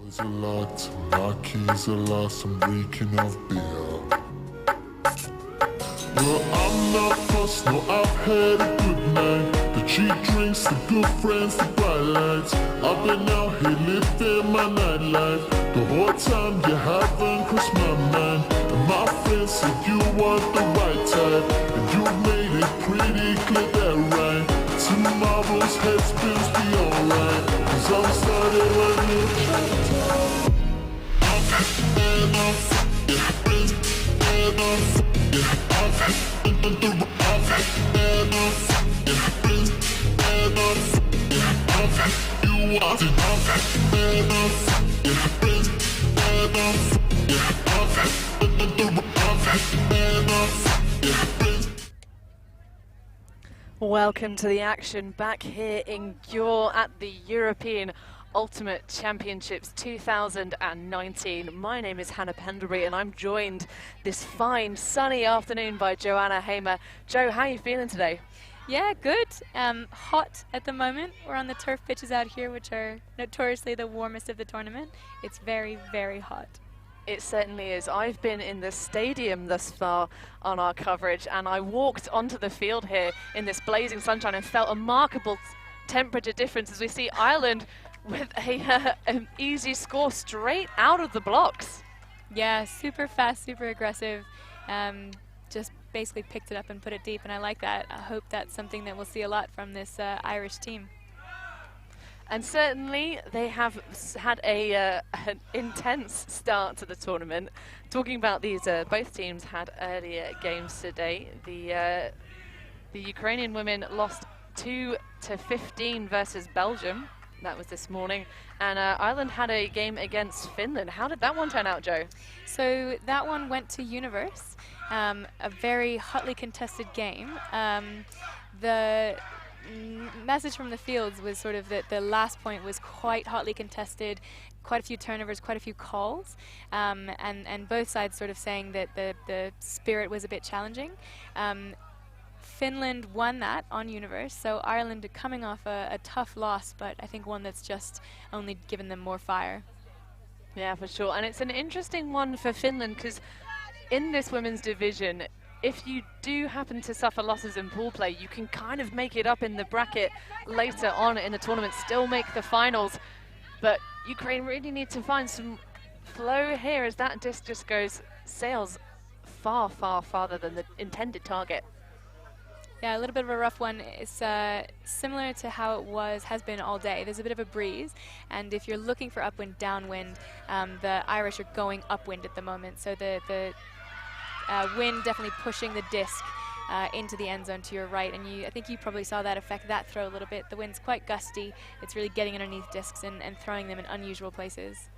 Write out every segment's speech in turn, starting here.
It's a lot, my keys are lost, I'm reeking of beer. Well, I'm not fussed, no, I've had a good night. The cheap drinks, the good friends, the bright lights. I've been out here living my nightlife. The whole time you haven't crossed my mind. And my friends said you are the right type, and you made it pretty clear that right. Tomorrow's headspins be alright, 'cause I'm started a new chapter. I've had enough, yeah, been enough. I've had enough, yeah, been enough, yeah, I've had you wanted, I've had enough, yeah, been enough, yeah, I've had enough, yeah, been. Welcome to the action back here in Győr at the European Ultimate Championships 2019. My name is Hannah Pendlebury and I'm joined this fine sunny afternoon by Joanna Hamer. Jo, how are you feeling today? Yeah, good. Hot at the moment. We're on the turf pitches out here, which are notoriously the warmest of the tournament. It's very, very hot. It certainly is. I've been in the stadium thus far on our coverage, and I walked onto the field here in this blazing sunshine and felt a remarkable temperature difference as we see Ireland with an easy score straight out of the blocks. Yeah, super fast, super aggressive. Just basically picked it up and put it deep, and I like that. I hope that's something that we'll see a lot from this Irish team. And certainly they have had an intense start to the tournament. Talking about these, both teams had earlier games today. The Ukrainian women lost 2-15 versus Belgium. That was this morning. And Ireland had a game against Finland. How did that one turn out, Jo? So that one went to Universe, a very hotly contested game. The message from the fields was sort of that the last point was quite hotly contested, quite a few turnovers, quite a few calls, and both sides sort of saying that the spirit was a bit challenging. Finland won that on Universe, so Ireland coming off a tough loss, but I think one that's just only given them more fire. Yeah, for sure. And it's an interesting one for Finland because in this women's division, if you do happen to suffer losses in pool play, you can kind of make it up in the bracket later on in the tournament, still make the finals. But Ukraine really need to find some flow here as that disc just sails far, far farther than the intended target. Yeah, a little bit of a rough one. It's similar to how it has been all day. There's a bit of a breeze, and if you're looking for upwind, downwind, the Irish are going upwind at the moment. So the wind definitely pushing the disc into the end zone to your right, and I think you probably saw that affect that throw a little bit. The wind's quite gusty. It's really getting underneath discs and throwing them in unusual places.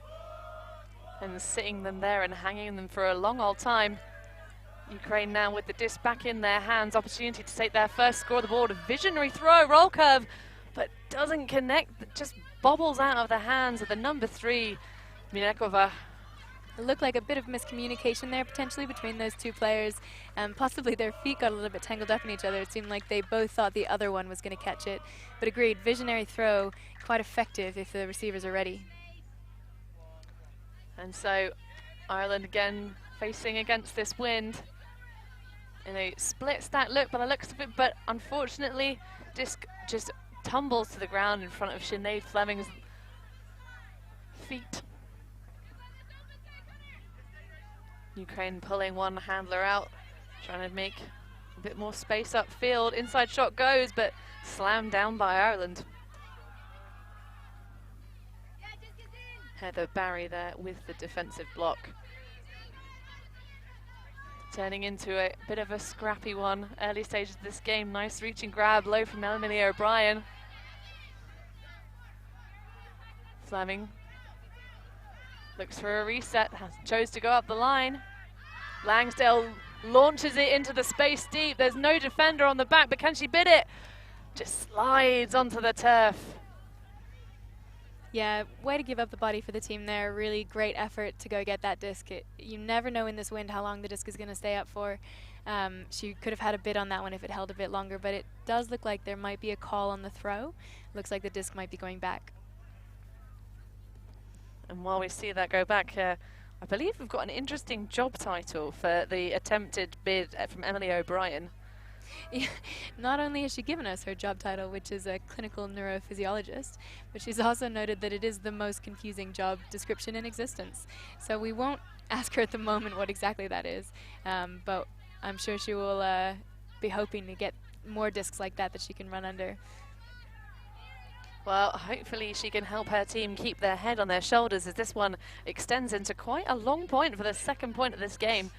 And sitting them there and hanging them for a long old time. Ukraine now with the disc back in their hands, opportunity to take their first score of the board. A visionary throw, roll curve, but doesn't connect, just bobbles out of the hands of the number 3, Minekova. It looked like a bit of miscommunication there potentially between those two players, and possibly their feet got a little bit tangled up in each other. It seemed like they both thought the other one was going to catch it, but agreed, visionary throw, quite effective if the receivers are ready. And so Ireland again facing against this wind in a split stack look by the looks of it, but unfortunately disc just tumbles to the ground in front of Sinead Fleming's feet. Ukraine pulling one handler out, trying to make a bit more space upfield. Inside shot goes, but slammed down by Ireland. Heather Barry there with the defensive block. Turning into a bit of a scrappy one. Early stages of this game, nice reach and grab, low from Emily O'Brien. Fleming looks for a reset, chose to go up the line. Langsdale launches it into the space deep. There's no defender on the back, but can she bid it? Just slides onto the turf. Yeah, way to give up the body for the team there. Really great effort to go get that disc. You never know in this wind how long the disc is going to stay up for. She could have had a bid on that one if it held a bit longer, but it does look like there might be a call on the throw. Looks like the disc might be going back. And while we see that go back, I believe we've got an interesting job title for the attempted bid from Emily O'Brien. Yeah, not only has she given us her job title, which is a clinical neurophysiologist, but she's also noted that it is the most confusing job description in existence. So we won't ask her at the moment what exactly that is, but I'm sure she will be hoping to get more discs like that she can run under. Well, hopefully she can help her team keep their head on their shoulders as this one extends into quite a long point for the second point of this game.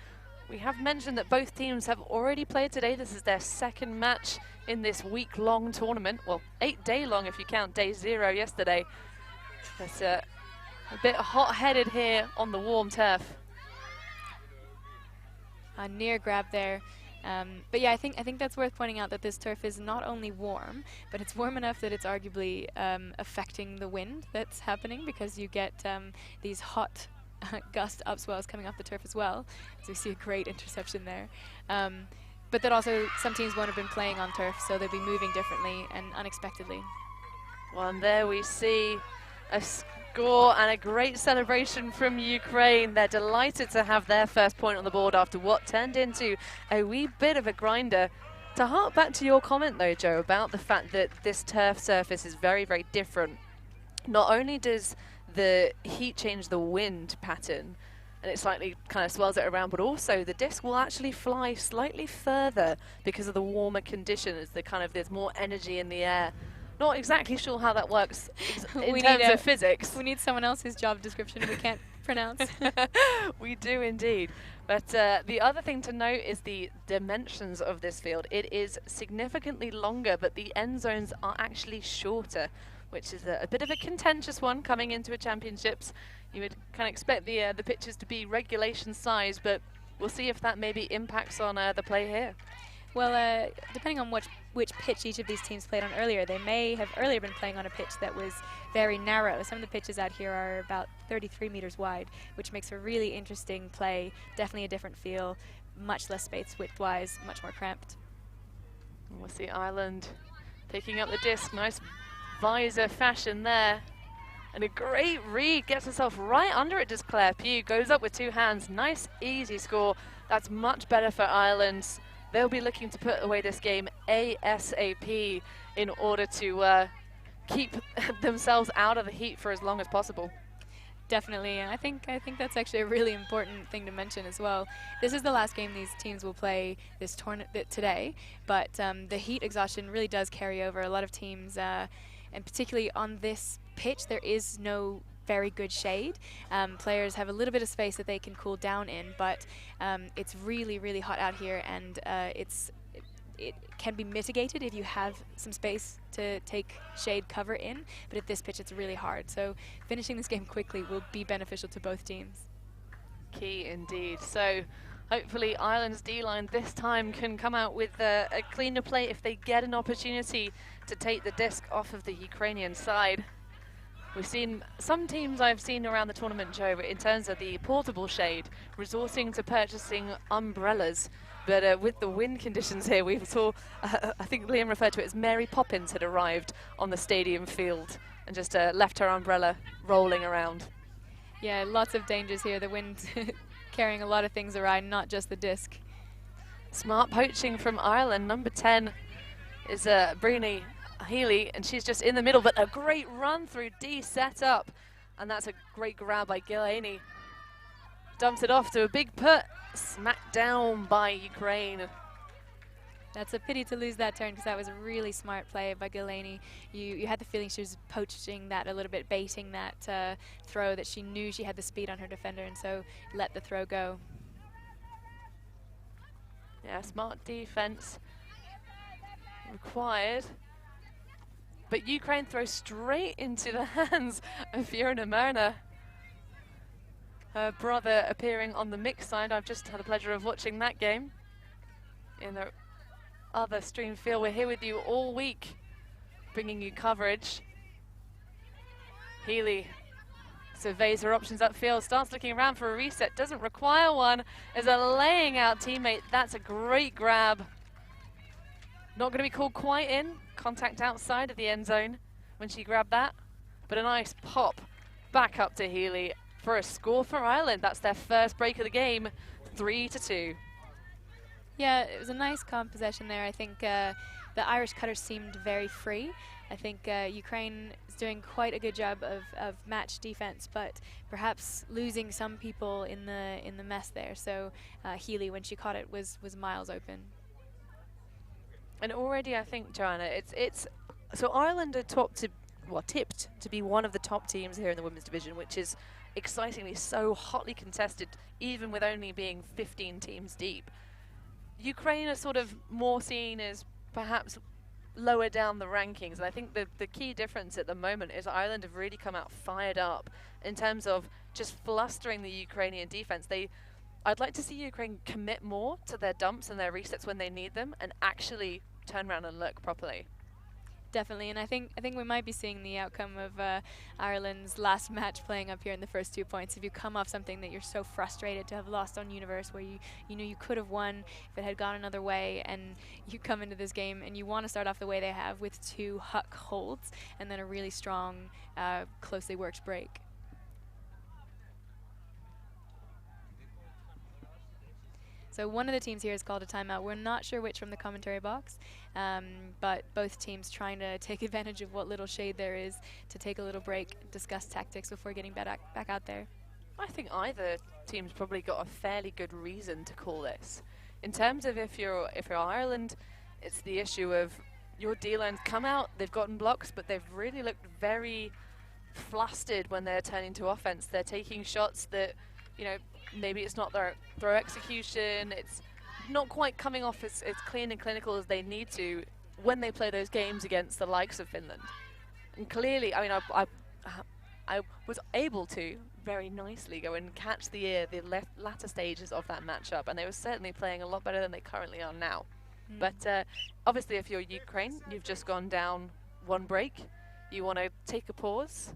We have mentioned that both teams have already played today. This is their second match in this week-long tournament. Well, 8-day long if you count day 0 yesterday. But a bit hot-headed here on the warm turf. A near grab there. But yeah, I think that's worth pointing out that this turf is not only warm, but it's warm enough that it's arguably affecting the wind that's happening, because you get these hot gust upswells coming off the turf as well. So we see a great interception there. But that also, some teams won't have been playing on turf, so they'll be moving differently and unexpectedly. Well, and there we see a score and a great celebration from Ukraine. They're delighted to have their first point on the board after what turned into a wee bit of a grinder. To hark back to your comment though, Joe, about the fact that this turf surface is very, very different. Not only does the heat change the wind pattern and it slightly kind of swirls it around, but also the disc will actually fly slightly further because of the warmer conditions. There's more energy in the air. Not exactly sure how that works in terms of physics. We need someone else's job description we can't pronounce. We do indeed. But the other thing to note is the dimensions of this field. It is significantly longer, but the end zones are actually shorter, which is a bit of a contentious one coming into a championships. You would kind of expect the pitches to be regulation size, but we'll see if that maybe impacts on the play here. Well, depending on which pitch each of these teams played on earlier, they may have earlier been playing on a pitch that was very narrow. Some of the pitches out here are about 33 meters wide, which makes a really interesting play, definitely a different feel, much less space width-wise, much more cramped. And we'll see Ireland picking up the disc, nice visor fashion there. And a great read, gets herself right under it, does Claire Pugh, goes up with 2 hands, nice easy score. That's much better for Ireland. They'll be looking to put away this game ASAP in order to keep themselves out of the heat for as long as possible. Definitely, and I think that's actually a really important thing to mention as well. This is the last game these teams will play this tournament today, but the heat exhaustion really does carry over. A lot of teams, and particularly on this pitch, there is no very good shade. Players have a little bit of space that they can cool down in, but it's really, really hot out here, and it can be mitigated if you have some space to take shade cover in, but at this pitch it's really hard. So finishing this game quickly will be beneficial to both teams. Key indeed. So hopefully Ireland's D-line this time can come out with a cleaner play if they get an opportunity to take the disc off of the Ukrainian side. We've seen some teams I've seen around the tournament, Joe, in terms of the portable shade, resorting to purchasing umbrellas. But with the wind conditions here, we saw, I think Liam referred to it as Mary Poppins had arrived on the stadium field and just left her umbrella rolling around. Yeah, lots of dangers here. The wind carrying a lot of things around, not just the disc. Smart poaching from Ireland. Number 10 is Bruni Healy, and she's just in the middle, but a great run through D set up, and that's a great grab by Gillaney. Dumps it off to a big put, smacked down by Ukraine. That's a pity to lose that turn, because that was a really smart play by Gillaney. You had the feeling she was poaching that a little bit, baiting that throw, that she knew she had the speed on her defender, and so let the throw go. Yeah, smart defense required. But Ukraine throws straight into the hands of Fiona Myrna. Her brother appearing on the mixed side. I've just had the pleasure of watching that game in the other stream field. We're here with you all week, bringing you coverage. Healy surveys her options upfield, starts looking around for a reset, doesn't require one, as a laying out teammate. That's a great grab. Not going to be called quite in. Contact outside of the end zone when she grabbed that, but a nice pop Back up to Healy for a score for Ireland. That's their first break of the game, 3-2. Yeah, it was a nice calm possession there. I think the Irish cutter seemed very free. I think Ukraine is doing quite a good job of match defense, but perhaps losing some people in the mess there. So Healy, when she caught it, was miles open. And already, I think, Joanna, it's so Ireland are tipped to be one of the top teams here in the women's division, which is excitingly so hotly contested, even with only being 15 teams deep. Ukraine are sort of more seen as perhaps lower down the rankings, and I think the key difference at the moment is Ireland have really come out fired up in terms of just flustering the Ukrainian defense. I'd like to see Ukraine commit more to their dumps and their resets when they need them, and actually turn around and look properly. Definitely, and I think we might be seeing the outcome of Ireland's last match playing up here in the first 2 points. If you come off something that you're so frustrated to have lost on Universe, where you know you could have won if it had gone another way, and you come into this game and you want to start off the way they have with 2 huck holds and then a really strong, closely worked break. So one of the teams here has called a timeout. We're not sure which from the commentary box, but both teams trying to take advantage of what little shade there is to take a little break, discuss tactics before getting back out there. I think either team's probably got a fairly good reason to call this. In terms of if you're Ireland, it's the issue of your D-line's come out, they've gotten blocks, but they've really looked very flustered when they're turning to offense. They're taking shots that, you know, maybe it's not their throw execution, it's not quite coming off as clean and clinical as they need to when they play those games against the likes of Finland. And clearly, I mean, I was able to very nicely go and catch the latter stages of that matchup, and they were certainly playing a lot better than they currently are now. But obviously, if you're Ukraine, you've just gone down one break, you want to take a pause,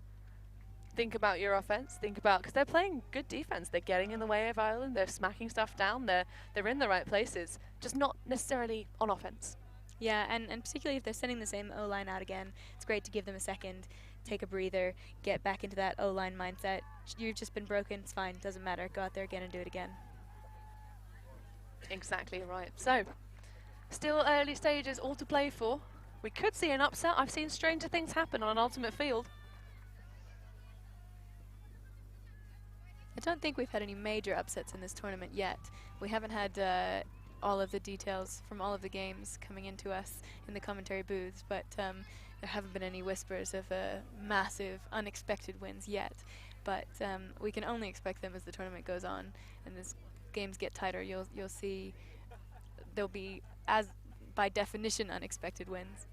think about your offense, because they're playing good defense. They're getting in the way of Ireland, they're smacking stuff down, they're in the right places, just not necessarily on offense. Yeah, and particularly if they're sending the same O-line out again, it's great to give them a second, take a breather, get back into that O-line mindset. You've just been broken, it's fine, doesn't matter, go out there again and do it again. Exactly right. So, still early stages, all to play for. We could see an upset. I've seen stranger things happen on an ultimate field. I don't think we've had any major upsets in this tournament yet. We haven't had all of the details from all of the games coming into us in the commentary booths, but there haven't been any whispers of massive, unexpected wins yet. But we can only expect them as the tournament goes on, and as games get tighter, you'll see there'll be, as by definition, unexpected wins.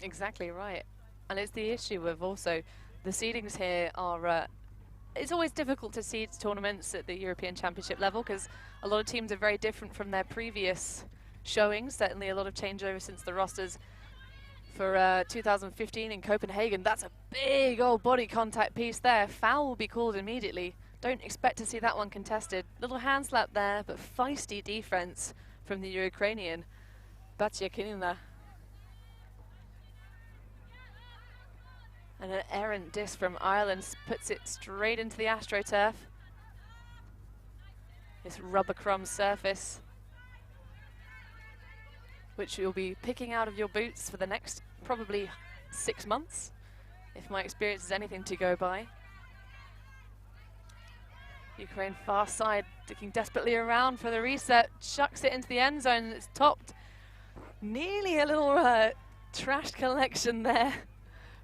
Exactly right. And it's the issue of also the seedings here are it's always difficult to seed tournaments at the European Championship level because a lot of teams are very different from their previous showings. Certainly a lot of changeover since the rosters for 2015 in Copenhagen. That's a big old body contact piece there. Foul will be called immediately. Don't expect to see that one contested. Little hand slap there, but feisty defense from the Ukrainian Batyakinina. And an errant disc from Ireland puts it straight into the AstroTurf. This rubber crumb surface, which you'll be picking out of your boots for the next probably 6 months, if my experience is anything to go by. Ukraine far side, looking desperately around for the reset, chucks it into the end zone, and it's topped. Nearly a little trashed collection there.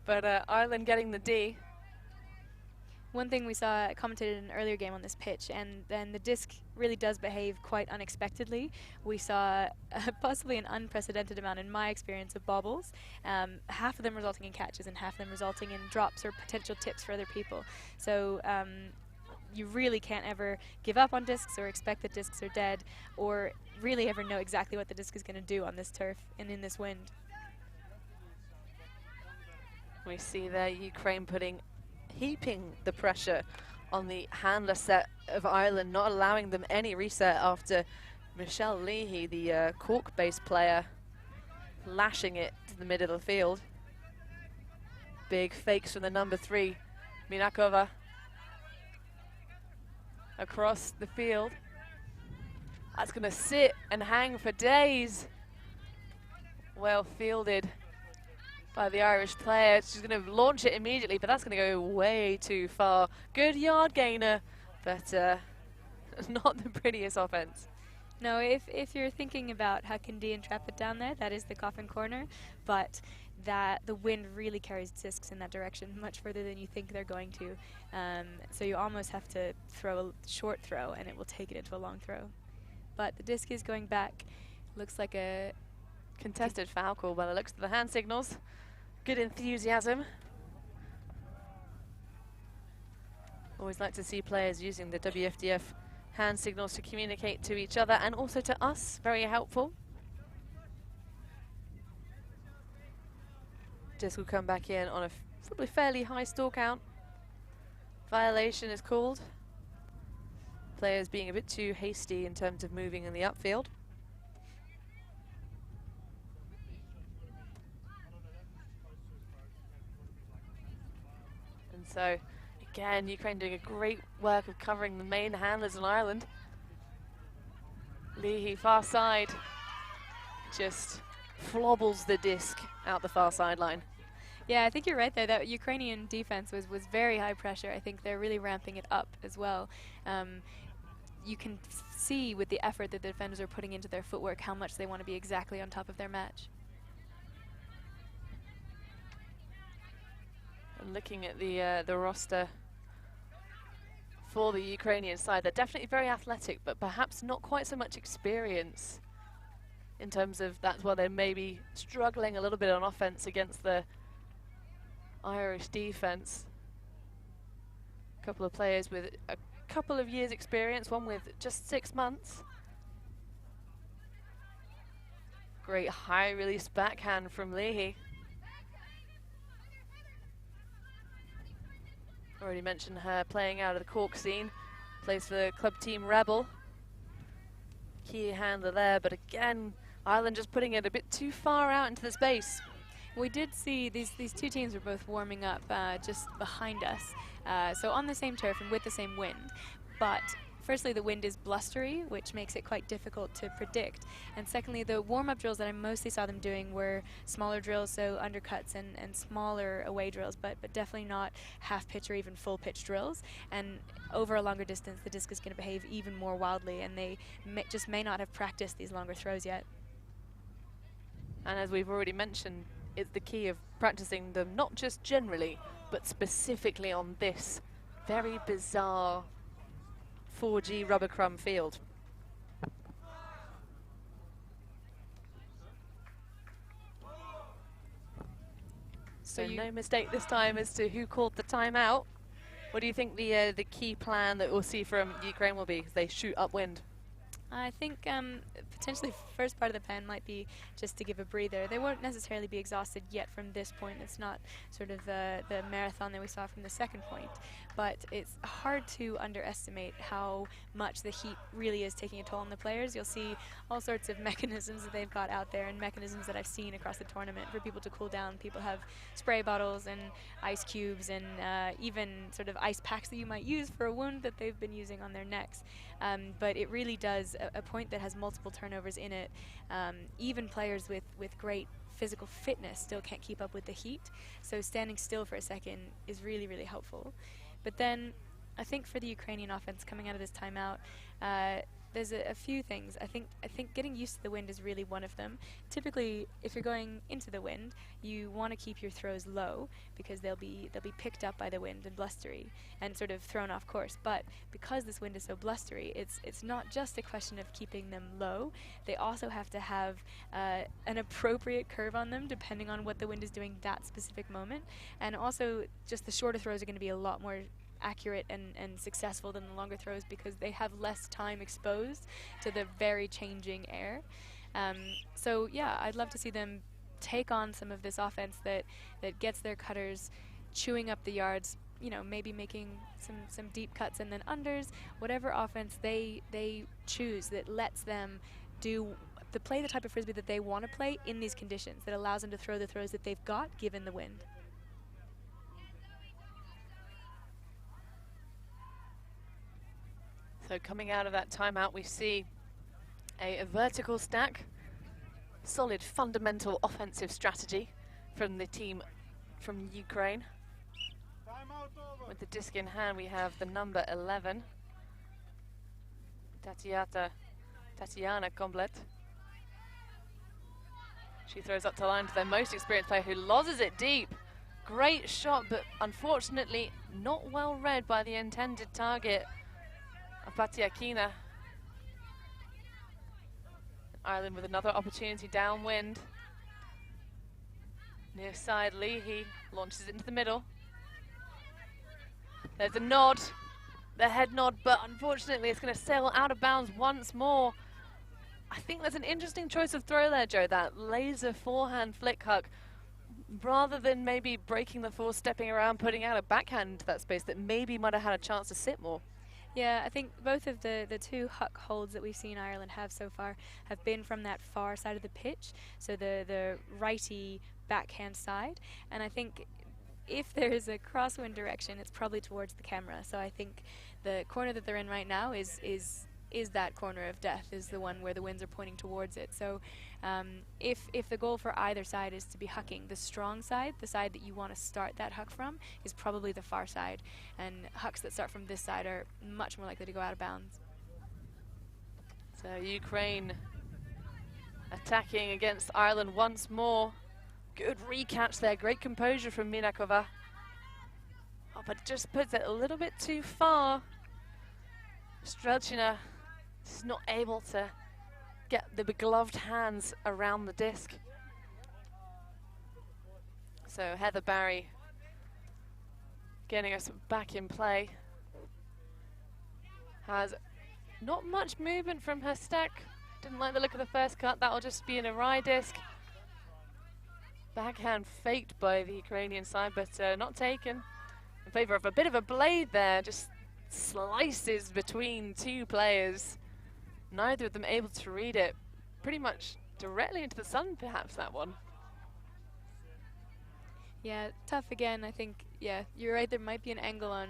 But Ireland getting the D. One thing we saw commentated in an earlier game on this pitch, and then the disc really does behave quite unexpectedly. We saw possibly an unprecedented amount, in my experience, of bobbles, half of them resulting in catches and half of them resulting in drops or potential tips for other people. So you really can't ever give up on discs or expect that discs are dead, or really ever know exactly what the disc is going to do on this turf and in this wind. We see there Ukraine heaping the pressure on the handler set of Ireland, not allowing them any reset after Michelle Leahy, the Cork-based player, lashing it to the middle of the field. Big fakes from the number 3. Minakova across the field. That's going to sit and hang for days. Well fielded by the Irish player. She's going to launch it immediately, but that's going to go way too far. Good yard gainer, but not the prettiest offense. No, if you're thinking about how can Dean trap it down there, that is the coffin corner, but that the wind really carries discs in that direction much further than you think they're going to. So you almost have to throw a short throw, and it will take it into a long throw. But the disc is going back. Looks like a contested foul call by the looks of the hand signals. Good enthusiasm. Always like to see players using the WFDF hand signals to communicate to each other and also to us. Very helpful. Disc will come back in on a probably fairly high stall count. Violation is called. Players being a bit too hasty in terms of moving in the upfield. And so, again, Ukraine doing a great work of covering the main handlers in Ireland. Leahy, far side, just flobbles the disc out the far sideline. Yeah, I think you're right there. That Ukrainian defense was very high pressure. I think they're really ramping it up as well. You can see with the effort that the defenders are putting into their footwork how much they want to be exactly on top of their match. And looking at the roster for the Ukrainian side, they're definitely very athletic, but perhaps not quite so much experience in terms of that's why they're maybe struggling a little bit on offense against the Irish defense. A couple of players with a couple of years experience, one with just 6 months. Great high release backhand from Leahy. Already mentioned her playing out of the Cork scene. Plays for the club team Rebel. Key handler there, but again, Ireland just putting it a bit too far out into the space. We did see these two teams were both warming up just behind us, so on the same turf and with the same wind. But firstly, the wind is blustery, which makes it quite difficult to predict. And secondly, the warm-up drills that I mostly saw them doing were smaller drills, so undercuts and smaller away drills, but definitely not half-pitch or even full-pitch drills. And over a longer distance, the disc is going to behave even more wildly, and they just may not have practiced these longer throws yet. And as we've already mentioned, it's the key of practicing them not just generally, but specifically on this very bizarre 4G rubber crumb field. So no mistake this time as to who called the timeout. What do you think the key plan that we'll see from Ukraine will be as they shoot upwind? I think potentially first part of the plan might be just to give a breather. They won't necessarily be exhausted yet from this point. It's not sort of the marathon that we saw from the second point. But it's hard to underestimate how much the heat really is taking a toll on the players. You'll see all sorts of mechanisms that they've got out there and mechanisms that I've seen across the tournament for people to cool down. People have spray bottles and ice cubes and even sort of ice packs that you might use for a wound that they've been using on their necks. But it really does, a point that has multiple turnovers in it, even players with great physical fitness still can't keep up with the heat. So standing still for a second is really, really helpful. But then I think for the Ukrainian offense coming out of this timeout, there's a few things. I think getting used to the wind is really one of them. Typically, if you're going into the wind, you want to keep your throws low because they'll be picked up by the wind and blustery and sort of thrown off course. But because this wind is so blustery, it's not just a question of keeping them low. They also have to have an appropriate curve on them depending on what the wind is doing that specific moment. And also, just the shorter throws are going to be a lot more accurate and successful than the longer throws because they have less time exposed to the very changing air. So yeah, I'd love to see them take on some of this offense that gets their cutters chewing up the yards, you know, maybe making some deep cuts and then unders, whatever offense they choose that lets them play the type of frisbee that they want to play in these conditions, that allows them to throw the throws that they've got given the wind. So coming out of that timeout, we see a vertical stack, solid fundamental offensive strategy from the team from Ukraine. With the disc in hand, we have the number 11, Tatiana Comblet. She throws up to line to their most experienced player, who loses it deep. Great shot, but unfortunately not well read by the intended target of Patiakina. Ireland with another opportunity downwind. Near side, Leahy launches it into the middle. There's a nod, the head nod, but unfortunately it's going to sail out of bounds once more. I think that's an interesting choice of throw there, Joe, that laser forehand flick hook. Rather than maybe breaking the force, stepping around, putting out a backhand into that space that maybe might have had a chance to sit more. Yeah, I think both of the two huck holds that we've seen Ireland have so far have been from that far side of the pitch, so the righty backhand side. And I think if there is a crosswind direction, it's probably towards the camera. So I think the corner that they're in right now is that corner of death, is the one where the winds are pointing towards it. So if the goal for either side is to be hucking, the strong side, the side that you want to start that huck from, is probably the far side. And hucks that start from this side are much more likely to go out of bounds. So Ukraine attacking against Ireland once more. Good recatch there, great composure from Minakova. Oh, but just puts it a little bit too far. Strelchina is not able to get the begloved hands around the disc. So Heather Barry getting us back in play. Has not much movement from her stack. Didn't like the look of the first cut. That'll just be an awry disc. Backhand faked by the Ukrainian side, but not taken. In favor of a bit of a blade there, just slices between two players. Neither of them able to read it. Pretty much directly into the sun, perhaps, that one. Yeah, tough again. I think, yeah, you're right, there might be an angle on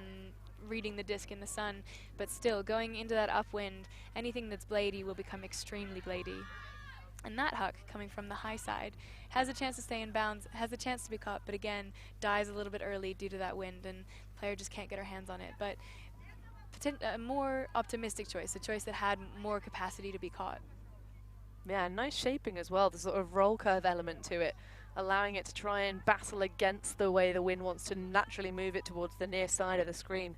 reading the disc in the sun, but still, going into that upwind, anything that's bladey will become extremely bladey. And that huck, coming from the high side, has a chance to stay in bounds, has a chance to be caught, but again, dies a little bit early due to that wind, and the player just can't get her hands on it. But a more optimistic choice, a choice that had more capacity to be caught. Yeah, nice shaping as well, the sort of roll curve element to it, allowing it to try and battle against the way the wind wants to naturally move it towards the near side of the screen.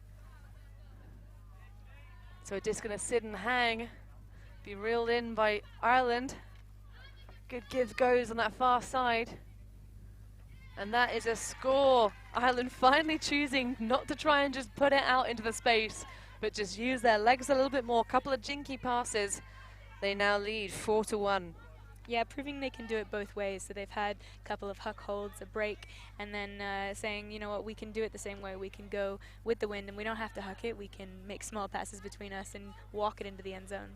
So a disc going to sit and hang, be reeled in by Ireland. Good give goes on that far side. And that is a score. Ireland finally choosing not to try and just put it out into the space, but just use their legs a little bit more. Couple of jinky passes. They now lead 4-1. Yeah, proving they can do it both ways. So they've had a couple of huck holds, a break, and then saying, you know what, we can do it the same way. We can go with the wind, and we don't have to huck it. We can make small passes between us and walk it into the end zone.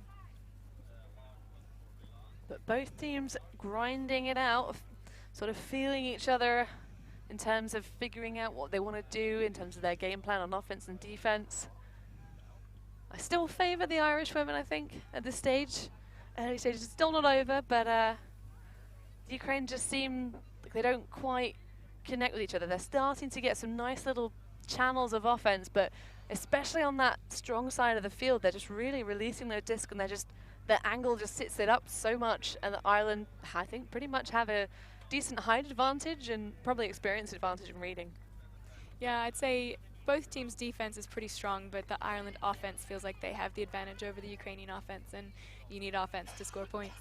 But both teams grinding it out, sort of feeling each other in terms of figuring out what they want to do in terms of their game plan on offense and defense. I still favor the Irish women, I think, at this stage. Early stage is still not over, but Ukraine just seem like they don't quite connect with each other. They're starting to get some nice little channels of offense, but especially on that strong side of the field, they're just really releasing their disc, and the angle just sits it up so much, and Ireland, I think, pretty much have a decent height advantage and probably experience advantage in reading. Yeah, I'd say both teams' defense is pretty strong, but the Ireland offense feels like they have the advantage over the Ukrainian offense, and you need offense to score points.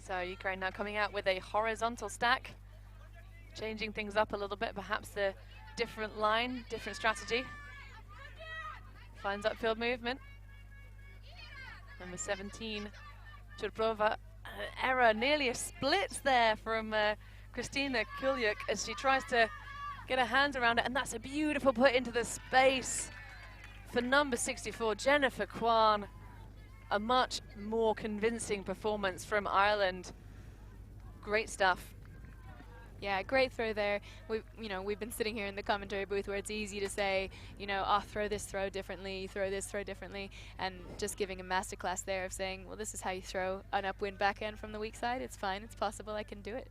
So Ukraine now coming out with a horizontal stack, changing things up a little bit, perhaps the different line, different strategy. Finds upfield movement. Number 17, Churbrova. An error, nearly a split there from Kristina Kulyuk as she tries to get her hands around it, and that's a beautiful put into the space for number 64, Jennifer Kwan. A much more convincing performance from Ireland. Great stuff. Yeah, great throw there. We've been sitting here in the commentary booth where it's easy to say, oh, throw this throw differently, throw this throw differently, and just giving a masterclass there of saying, well, this is how you throw an upwind backhand from the weak side. It's fine. It's possible. I can do it.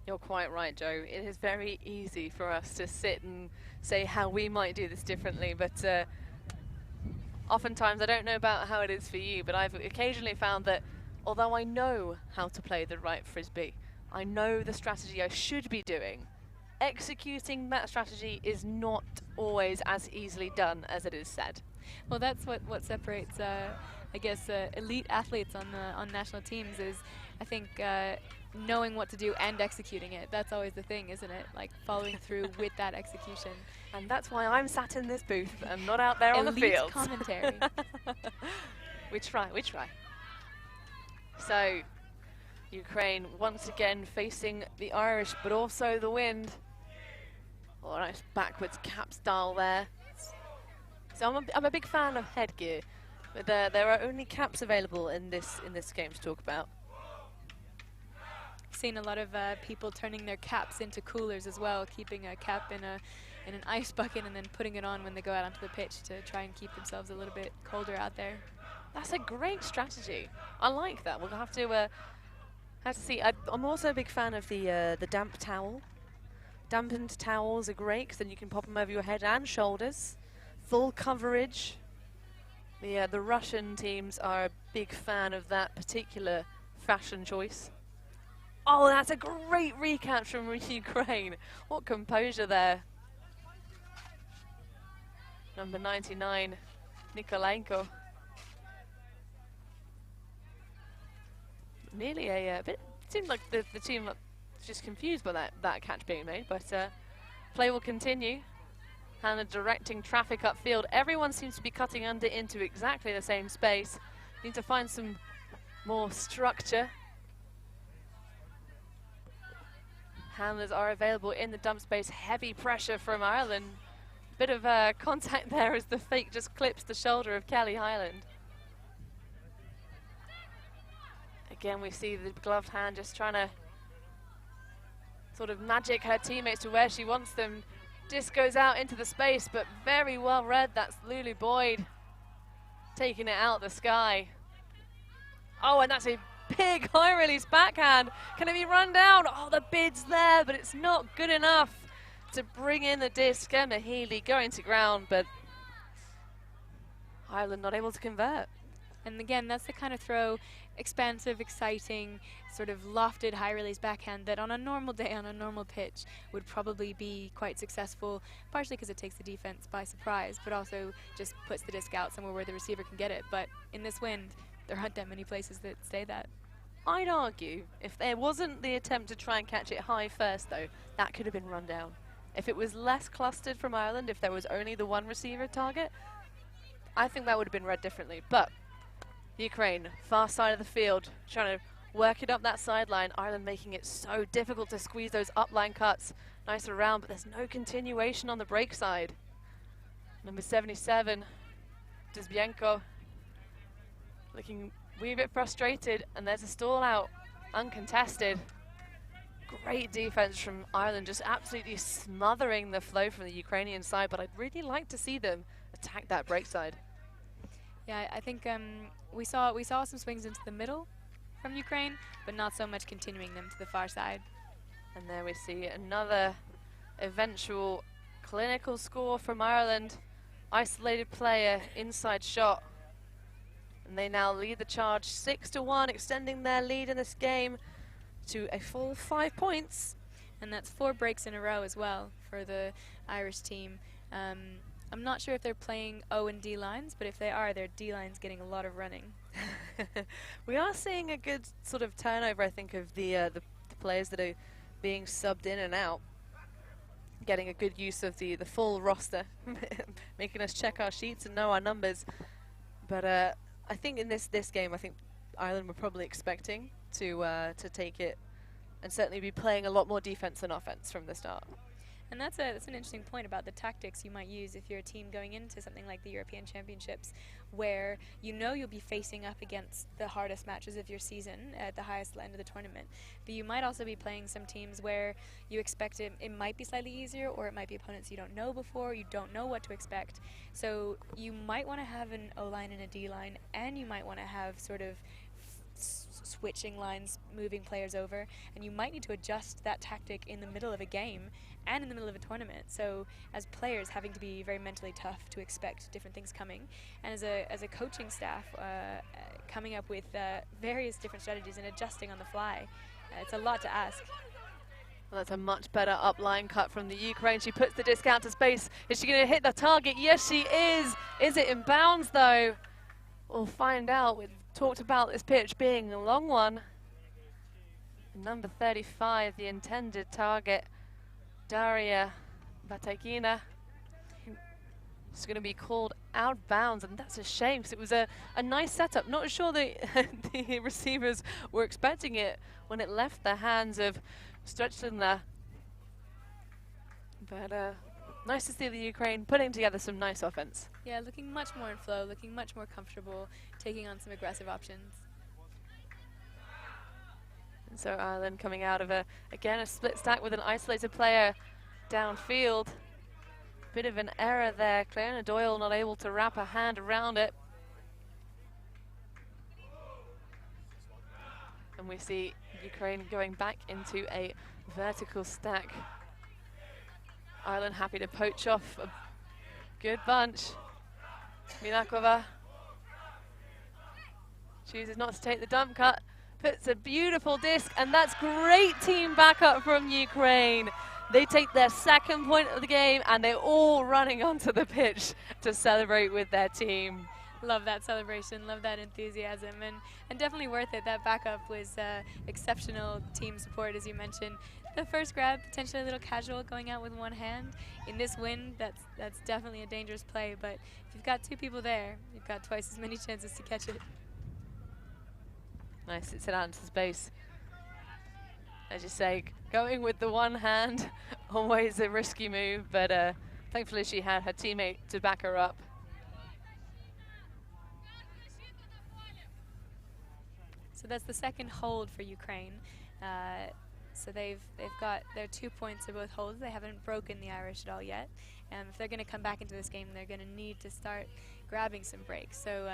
You're quite right, Joe. It is very easy for us to sit and say how we might do this differently, but oftentimes I don't know about how it is for you, but I've occasionally found that although I know how to play the right frisbee, I know the strategy I should be doing, executing that strategy is not always as easily done as it is said. Well, that's what separates, I guess, elite athletes on national teams is, I think, knowing what to do and executing it. That's always the thing, isn't it? Like following through with that execution. And that's why I'm sat in this booth and not out there on the field. Elite commentary. We try. So, Ukraine once again facing the Irish, but also the wind. Oh, nice backwards cap style there. So I'm a big fan of headgear, but there are only caps available in this game to talk about. Seen a lot of people turning their caps into coolers as well, keeping a cap in an ice bucket and then putting it on when they go out onto the pitch to try and keep themselves a little bit colder out there. That's a great strategy. I like that. We'll have to see. I'm also a big fan of the damp towel. Dampened towels are great because then you can pop them over your head and shoulders. Full coverage. The Russian teams are a big fan of that particular fashion choice. Oh, that's a great recatch from Ukraine. What composure there. Number 99, Nikolenko. Nearly a bit. It seemed like the team was just confused by that catch being made, but play will continue. Hannah directing traffic upfield. Everyone seems to be cutting under into exactly the same space. Need to find some more structure. Handlers are available in the dump space. Heavy pressure from Ireland. Bit of contact there as the fake just clips the shoulder of Kelly Hyland. Again, we see the gloved hand just trying to sort of magic her teammates to where she wants them. Disc goes out into the space, but very well read. That's Lulu Boyd taking it out the sky. Oh, and that's a big high release backhand. Can it be run down? Oh, the bid's there, but it's not good enough to bring in the disc. Emma Healy going to ground, but Ireland not able to convert. And again, that's the kind of throw, expansive, exciting, sort of lofted high release backhand that on a normal day, on a normal pitch, would probably be quite successful, partially because it takes the defense by surprise, but also just puts the disc out somewhere where the receiver can get it. But in this wind, there aren't that many places that say that. I'd argue if there wasn't the attempt to try and catch it high first, though, that could have been run down. If it was less clustered from Ireland, if there was only the one receiver target, I think that would have been read differently. But Ukraine, far side of the field, trying to work it up that sideline. Ireland making it so difficult to squeeze those upline cuts. Nice around, but there's no continuation on the break side. Number 77, Dzbienko, looking a wee bit frustrated, and there's a stall out, uncontested. Great defense from Ireland, just absolutely smothering the flow from the Ukrainian side, but I'd really like to see them attack that break side. Yeah, I think we saw some swings into the middle from Ukraine, but not so much continuing them to the far side. And there we see another eventual clinical score from Ireland. Isolated player, inside shot. And they now lead the charge 6-1, extending their lead in this game to a full 5 points. And that's 4 breaks in a row as well for the Irish team. I'm not sure if they're playing O and D lines, but if they are, their D line's getting a lot of running. We are seeing a good sort of turnover, I think, of the players that are being subbed in and out. Getting a good use of the full roster, making us check our sheets and know our numbers. But I think in this game, I think Ireland were probably expecting to take it and certainly be playing a lot more defense than offense from the start. And that's an interesting point about the tactics you might use if you're a team going into something like the European Championships, where you know you'll be facing up against the hardest matches of your season at the highest end of the tournament. But you might also be playing some teams where you expect it might be slightly easier, or it might be opponents you don't know before, you don't know what to expect. So you might want to have an O-line and a D-line, and you might want to have sort of switching lines, moving players over, and you might need to adjust that tactic in the middle of a game and in the middle of a tournament. So as players, having to be very mentally tough to expect different things coming, and as a coaching staff, coming up with various different strategies and adjusting on the fly. It's a lot to ask. Well, that's a much better up-line cut from the Ukraine. She puts the disc out to space. Is she going to hit the target? Yes, she is. Is it in bounds, though? We'll find out. We've talked about this pitch being a long one. Number 35, the intended target, Daria Batagina. It's going to be called out of bounds, and that's a shame because it was a nice setup. Not sure the receivers were expecting it when it left the hands of Stretchlindler. But nice to see the Ukraine putting together some nice offense. Yeah, looking much more in flow, looking much more comfortable, taking on some aggressive options. And so Ireland coming out of again a split stack with an isolated player downfield. Bit of an error there. Cleona Doyle not able to wrap her hand around it. And we see Ukraine going back into a vertical stack. Ireland happy to poach off a good bunch. Minakova chooses not to take the dump cut, puts a beautiful disc, and that's great team backup from Ukraine. They take their second point of the game, and they're all running onto the pitch to celebrate with their team. Love that celebration, love that enthusiasm, and definitely worth it. That backup was exceptional team support, as you mentioned. The first grab, potentially a little casual, going out with one hand. In this wind, that's definitely a dangerous play, but if you've got two people there, you've got twice as many chances to catch it. Nice, it's it out into space. As you say, going with the one hand, always a risky move, but thankfully she had her teammate to back her up. So that's the second hold for Ukraine. So they've got their 2 points of both holds. They haven't broken the Irish at all yet. If they're going to come back into this game, they're going to need to start grabbing some breaks. So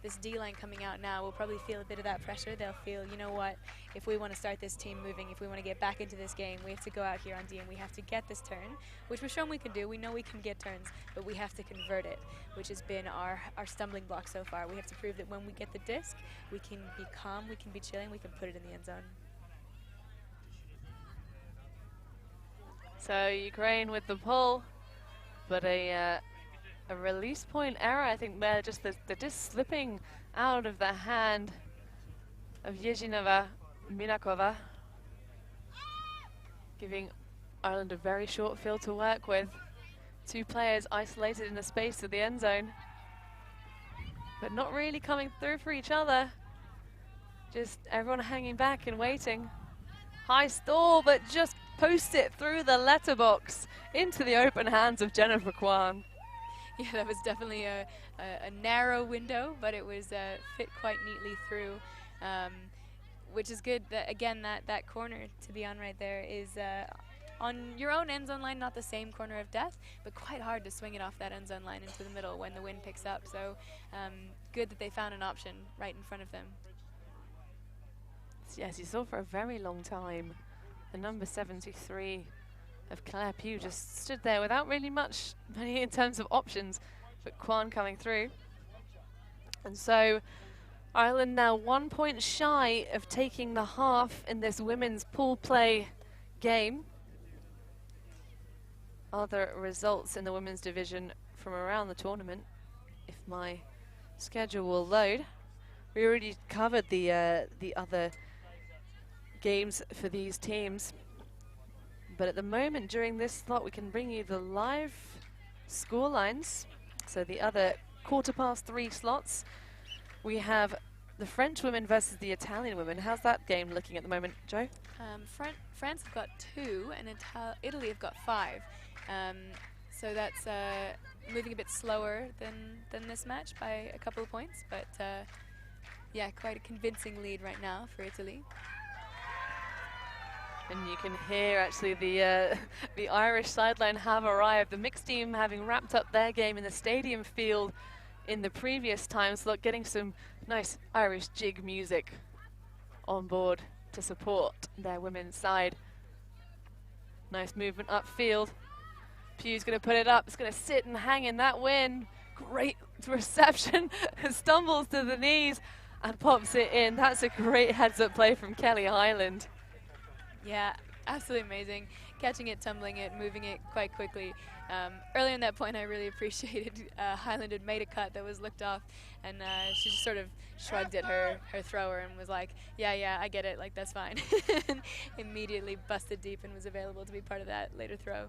this D-line coming out now will probably feel a bit of that pressure. They'll feel, you know what, if we want to start this team moving, if we want to get back into this game, we have to go out here on D and we have to get this turn, which we've shown we can do. We know we can get turns, but we have to convert it, which has been our stumbling block so far. We have to prove that when we get the disc, we can be calm, we can be chilling, we can put it in the end zone. So Ukraine with the pull, but a release point error, I think, there, just the disc slipping out of the hand of Yezhinova Minakova, giving Ireland a very short field to work with. Two players isolated in the space of the end zone, but not really coming through for each other. Just everyone hanging back and waiting. High stall, but just post it through the letterbox into the open hands of Jennifer Kwan. Yeah, that was definitely a narrow window, but it was fit quite neatly through, which is good. That, again, that corner to be on right there is on your own end zone line, not the same corner of death, but quite hard to swing it off that end zone line into the middle when the wind picks up. So good that they found an option right in front of them. Yes, you saw for a very long time the number 73 of Claire Pugh just stood there without really much money in terms of options, but Kwan coming through. And so Ireland now 1 point shy of taking the half in this women's pool play game. Other results in the women's division from around the tournament, if my schedule will load. We already covered the other games for these teams. But at the moment, during this slot, we can bring you the live score lines. So the other 3:15 slots, we have the French women versus the Italian women. How's that game looking at the moment, Joe? France have got 2, and Italy have got 5. So that's moving a bit slower than this match by a couple of points, but yeah, quite a convincing lead right now for Italy. And you can hear actually the the Irish sideline have arrived. The mixed team having wrapped up their game in the stadium field in the previous time, so getting some nice Irish jig music on board to support their women's side. Nice movement upfield. Pugh's going to put it up. It's going to sit and hang in that win. Great reception. Stumbles to the knees and pops it in. That's a great heads-up play from Kelly Highland. Yeah, absolutely amazing. Catching it, tumbling it, moving it quite quickly. Earlier in that point, I really appreciated Highland had made a cut that was looked off, and she just sort of shrugged at her thrower and was like, yeah, I get it, like, that's fine. And immediately busted deep and was available to be part of that later throw.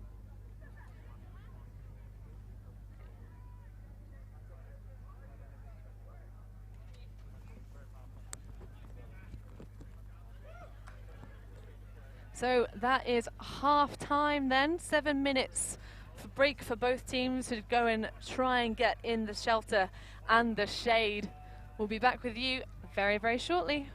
So that is half time then, 7 minutes for break for both teams to go and try and get in the shelter and the shade. We'll be back with you very, very shortly.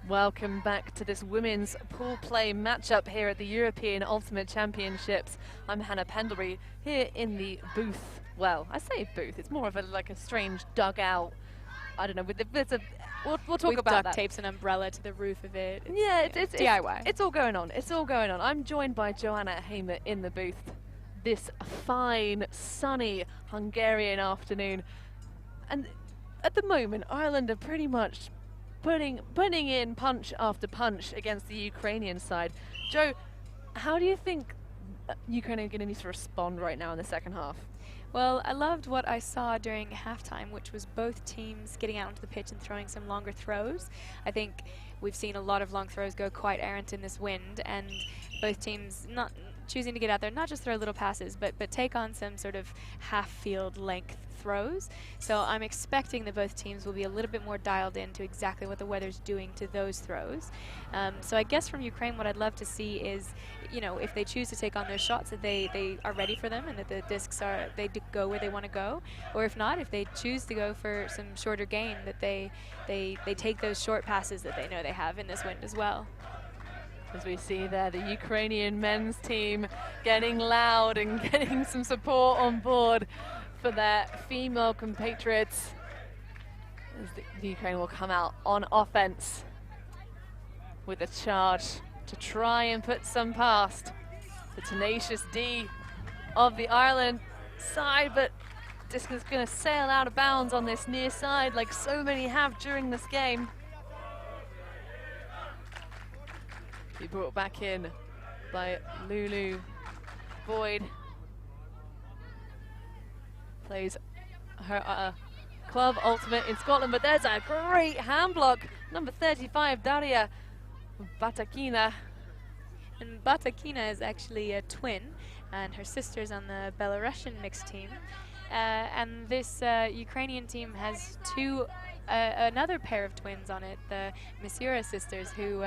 Welcome back to this women's pool play matchup here at the European Ultimate Championships. I'm Hannah Pendlebury here in the booth. Well, I say booth, it's more of like a strange dugout. I don't know, we'll talk about that. Duct tapes an umbrella to the roof of it. It's DIY. It's all going on. It's all going on. I'm joined by Joanna Hamer in the booth this fine, sunny Hungarian afternoon. And at the moment, Ireland are pretty much putting in punch after punch against the Ukrainian side. Joe, how do you think Ukraine are going to need to respond right now in the second half? Well, I loved what I saw during halftime, which was both teams getting out onto the pitch and throwing some longer throws. I think we've seen a lot of long throws go quite errant in this wind, and both teams not choosing to get out there, not just throw little passes, but take on some sort of half-field length throws. So I'm expecting that both teams will be a little bit more dialed into exactly what the weather's doing to those throws. So I guess from Ukraine, what I'd love to see is, you know, if they choose to take on those shots, that they are ready for them and that the discs they go where they want to go. Or if not, if they choose to go for some shorter game, that they take those short passes that they know they have in this wind as well. As we see there, the Ukrainian men's team getting loud and getting some support on board for their female compatriots. As the Ukraine will come out on offense with a charge to try and put some past the tenacious D of the Ireland side, but disc is going to sail out of bounds on this near side like so many have during this game. Be brought back in by Lulu Boyd. Plays her club ultimate in Scotland, but there's a great hand block. Number 35, Daria Batakina. And Batakina is actually a twin, and her sister's on the Belarusian mixed team. And this Ukrainian team has another pair of twins on it, the Misura sisters, who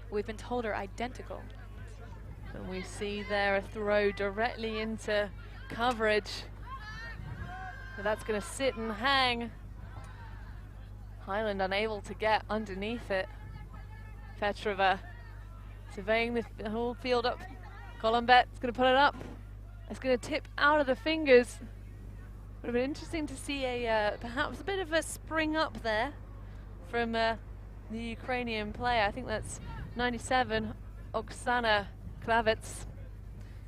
we've been told are identical. And we see there a throw directly into coverage. So that's going to sit and hang. Highland unable to get underneath it. Petrova surveying the whole field up. Colombet is going to put it up. It's going to tip out of the fingers. Would have been interesting to see perhaps a bit of a spring up there from the Ukrainian player. I think that's 97, Oksana Kravets.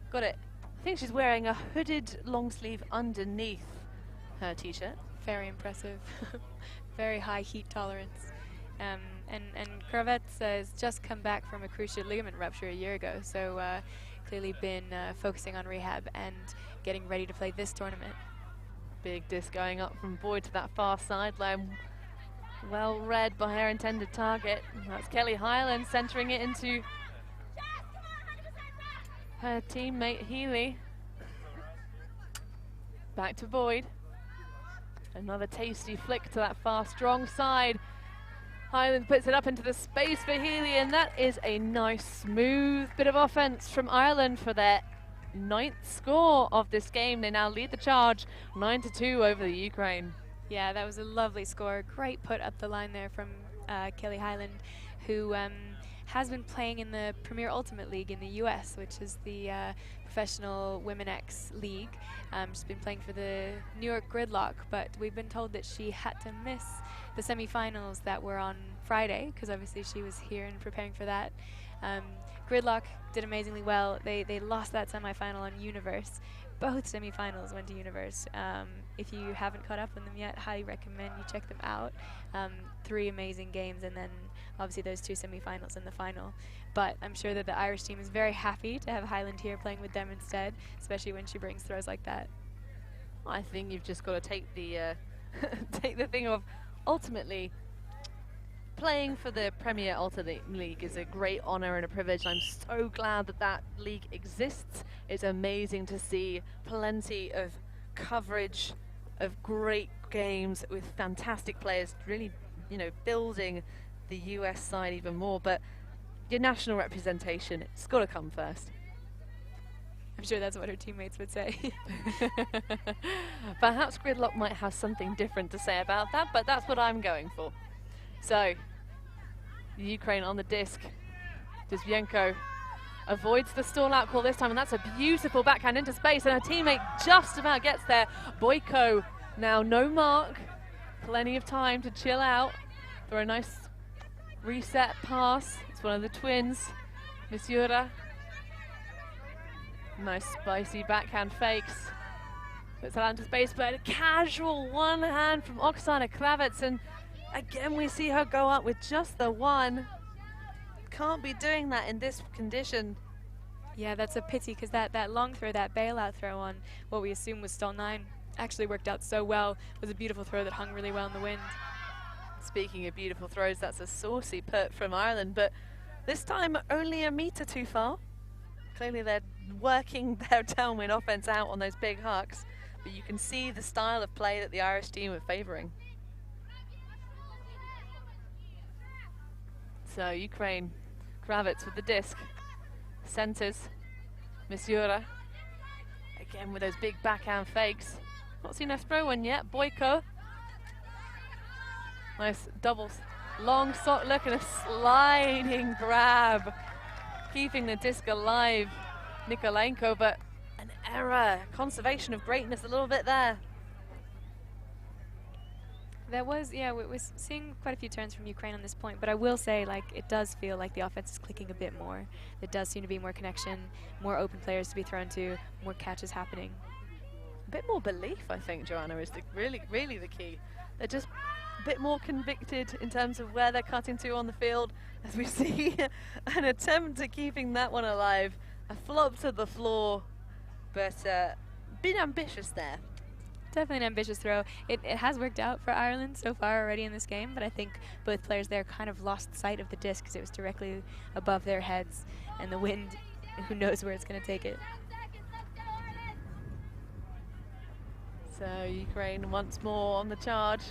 Got it. I think she's wearing a hooded long sleeve underneath her t-shirt. Very impressive. Very high heat tolerance. And Kravets has just come back from a cruciate ligament rupture a year ago, so clearly been focusing on rehab and getting ready to play this tournament. Big disc going up from Boyd to that far sideline. Well read by her intended target. That's Kelly Hyland centering it into her teammate Healy. Back to Boyd. Another tasty flick to that far strong side. Hyland puts it up into the space for Healy, and that is a nice smooth bit of offense from Ireland for their 9th score of this game. They now lead the charge 9-2 over the Ukraine. Yeah, that was a lovely score. Great put up the line there from Kelly Hyland, who has been playing in the Premier Ultimate League in the US, which is the professional Women X league. She's been playing for the New York Gridlock, but we've been told that she had to miss the semifinals that were on Friday, because obviously she was here and preparing for that. Gridlock did amazingly well. They lost that semifinal on Universe. Both semifinals went to Universe. If you haven't caught up on them yet, highly recommend you check them out. 3 amazing games, and then obviously those 2 semifinals in the final. But I'm sure that the Irish team is very happy to have Hyland here playing with them instead, especially when she brings throws like that. I think you've just got to take the take the thing of ultimately playing for the Premier Ultimate League is a great honor and a privilege. I'm so glad that that league exists. It's amazing to see plenty of coverage of great games with fantastic players, really, you know, building the US side even more. But your national representation, it's got to come first. I'm sure that's what her teammates would say. Perhaps Gridlock might have something different to say about that, but that's what I'm going for. So, Ukraine on the disc. Dizbienko avoids the stall out call this time, and that's a beautiful backhand into space, and her teammate just about gets there. Boyko now no mark, plenty of time to chill out for a nice reset pass. It's one of the twins, Misura. Nice spicy backhand fakes. Puts that into space, but a casual one hand from Oksana Kravets, and again we see her go up with just the one. Can't be doing that in this condition. Yeah, that's a pity, because that long throw, that bailout throw on what we assume was stall 9, actually worked out so well. It was a beautiful throw that hung really well in the wind. Speaking of beautiful throws, that's a saucy put from Ireland, but this time only a meter too far. Clearly they're working their downwind offense out on those big hucks, but you can see the style of play that the Irish team are favouring. So Ukraine, Kravets with the disc, centres, Misura, again with those big backhand fakes. Not seen a throw one yet, Boyko. Nice doubles, long sock look and a sliding grab, keeping the disc alive, Nikolenko, but an error, conservation of greatness a little bit there. That was, yeah, we're seeing quite a few turns from Ukraine on this point, but I will say, like, it does feel like the offense is clicking a bit more. There does seem to be more connection, more open players to be thrown to, more catches happening. A bit more belief, I think, Joanna, is really the key. They're just a bit more convicted in terms of where they're cutting to on the field, as we see an attempt at keeping that one alive. A flop to the floor, but been ambitious there. Definitely an ambitious throw. It has worked out for Ireland so far already in this game, but I think both players there kind of lost sight of the disc because it was directly above their heads, and the wind, who knows where it's going to take it. So Ukraine once more on the charge.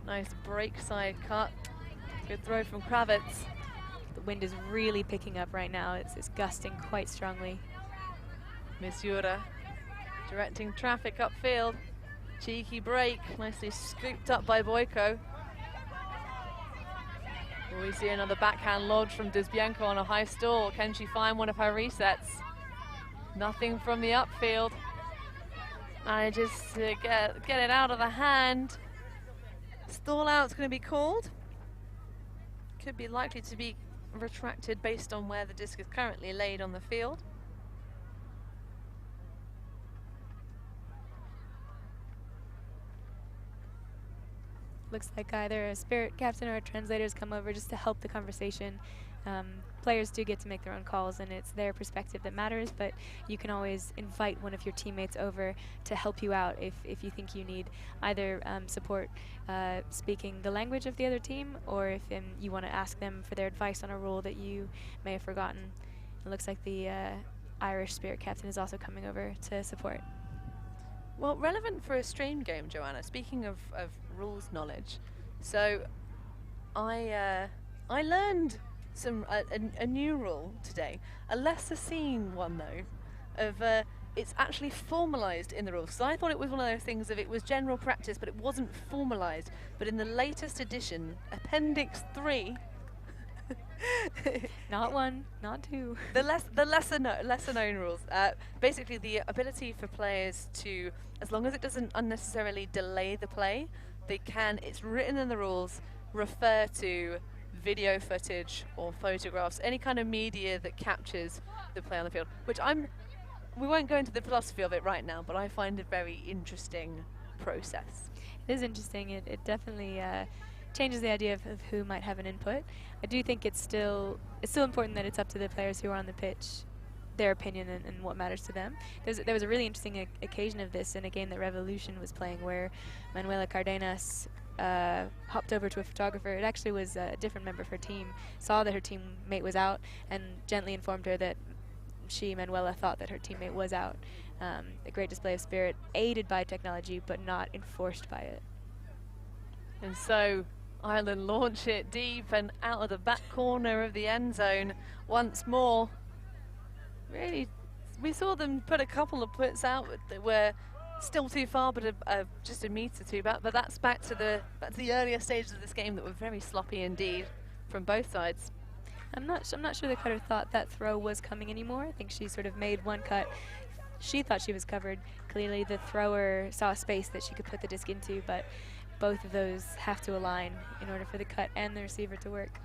Nice break side cut. Good throw from Kravets. The wind is really picking up right now. It's gusting quite strongly. Misura directing traffic upfield. Cheeky break, nicely scooped up by Boyko. We see another backhand lodge from Dizbienko on a high stall. Can she find one of her resets? Nothing from the upfield. Manages to get it out of the hand. Stall out's going to be called. Could be likely to be retracted based on where the disc is currently laid on the field. Looks like either a spirit captain or a translator's come over just to help the conversation. Players do get to make their own calls, and it's their perspective that matters, but you can always invite one of your teammates over to help you out if you think you need either support speaking the language of the other team, or if you want to ask them for their advice on a rule that you may have forgotten. It looks like the Irish spirit captain is also coming over to support. Well, relevant for a stream game, Joanna, speaking of rules knowledge, so I learned a new rule today, a lesser seen one though, of it's actually formalised in the rules. So I thought it was one of those things of it was general practice, but it wasn't formalised. But in the latest edition, Appendix 3, not 1, not 2. The lesser known rules. Basically, the ability for players to, as long as it doesn't unnecessarily delay the play, they can. It's written in the rules. Refer to video footage or photographs, any kind of media that captures the play on the field. Which we won't go into the philosophy of it right now, but I find it a very interesting process. It is interesting. It definitely changes the idea of who might have an input. I do think it's still important that it's up to the players who are on the pitch, their opinion and what matters to them. There was a really interesting occasion of this in a game that Revolution was playing, where Manuela Cardenas hopped over to a photographer. It actually was a different member of her team, saw that her teammate was out, and gently informed her that she, Manuela, thought that her teammate was out. A great display of spirit, aided by technology, but not enforced by it. And so Ireland launch it deep and out of the back corner of the end zone once more. Really, we saw them put a couple of puts out that were still too far, but just a metre too back. But that's back to the earlier stages of this game that were very sloppy indeed from both sides. I'm not sure the cutter thought that throw was coming anymore. I think she sort of made one cut. She thought she was covered. Clearly the thrower saw a space that she could put the disc into, but both of those have to align in order for the cut and the receiver to work.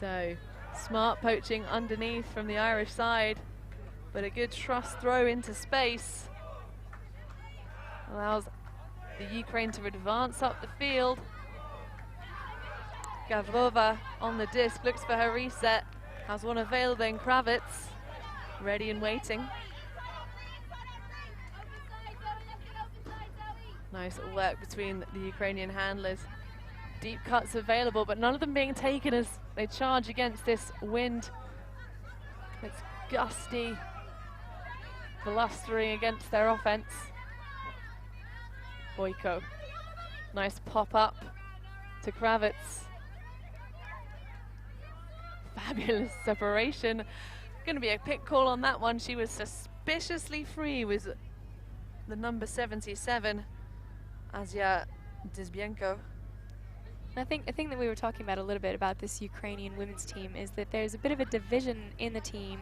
So smart poaching underneath from the Irish side, but a good trust throw into space allows the Ukraine to advance up the field. Gavrova on the disc, looks for her reset, has one available in Kravitz, ready and waiting. Nice work between the Ukrainian handlers. Deep cuts available, but none of them being taken as they charge against this wind. It's gusty, blustering against their offense. Boyko, nice pop up to Kravitz. Fabulous separation. Going to be a pick call on that one. She was suspiciously free with the number 77, Asia Dizbienko. I think that we were talking about a little bit about this Ukrainian women's team is that there's a bit of a division in the team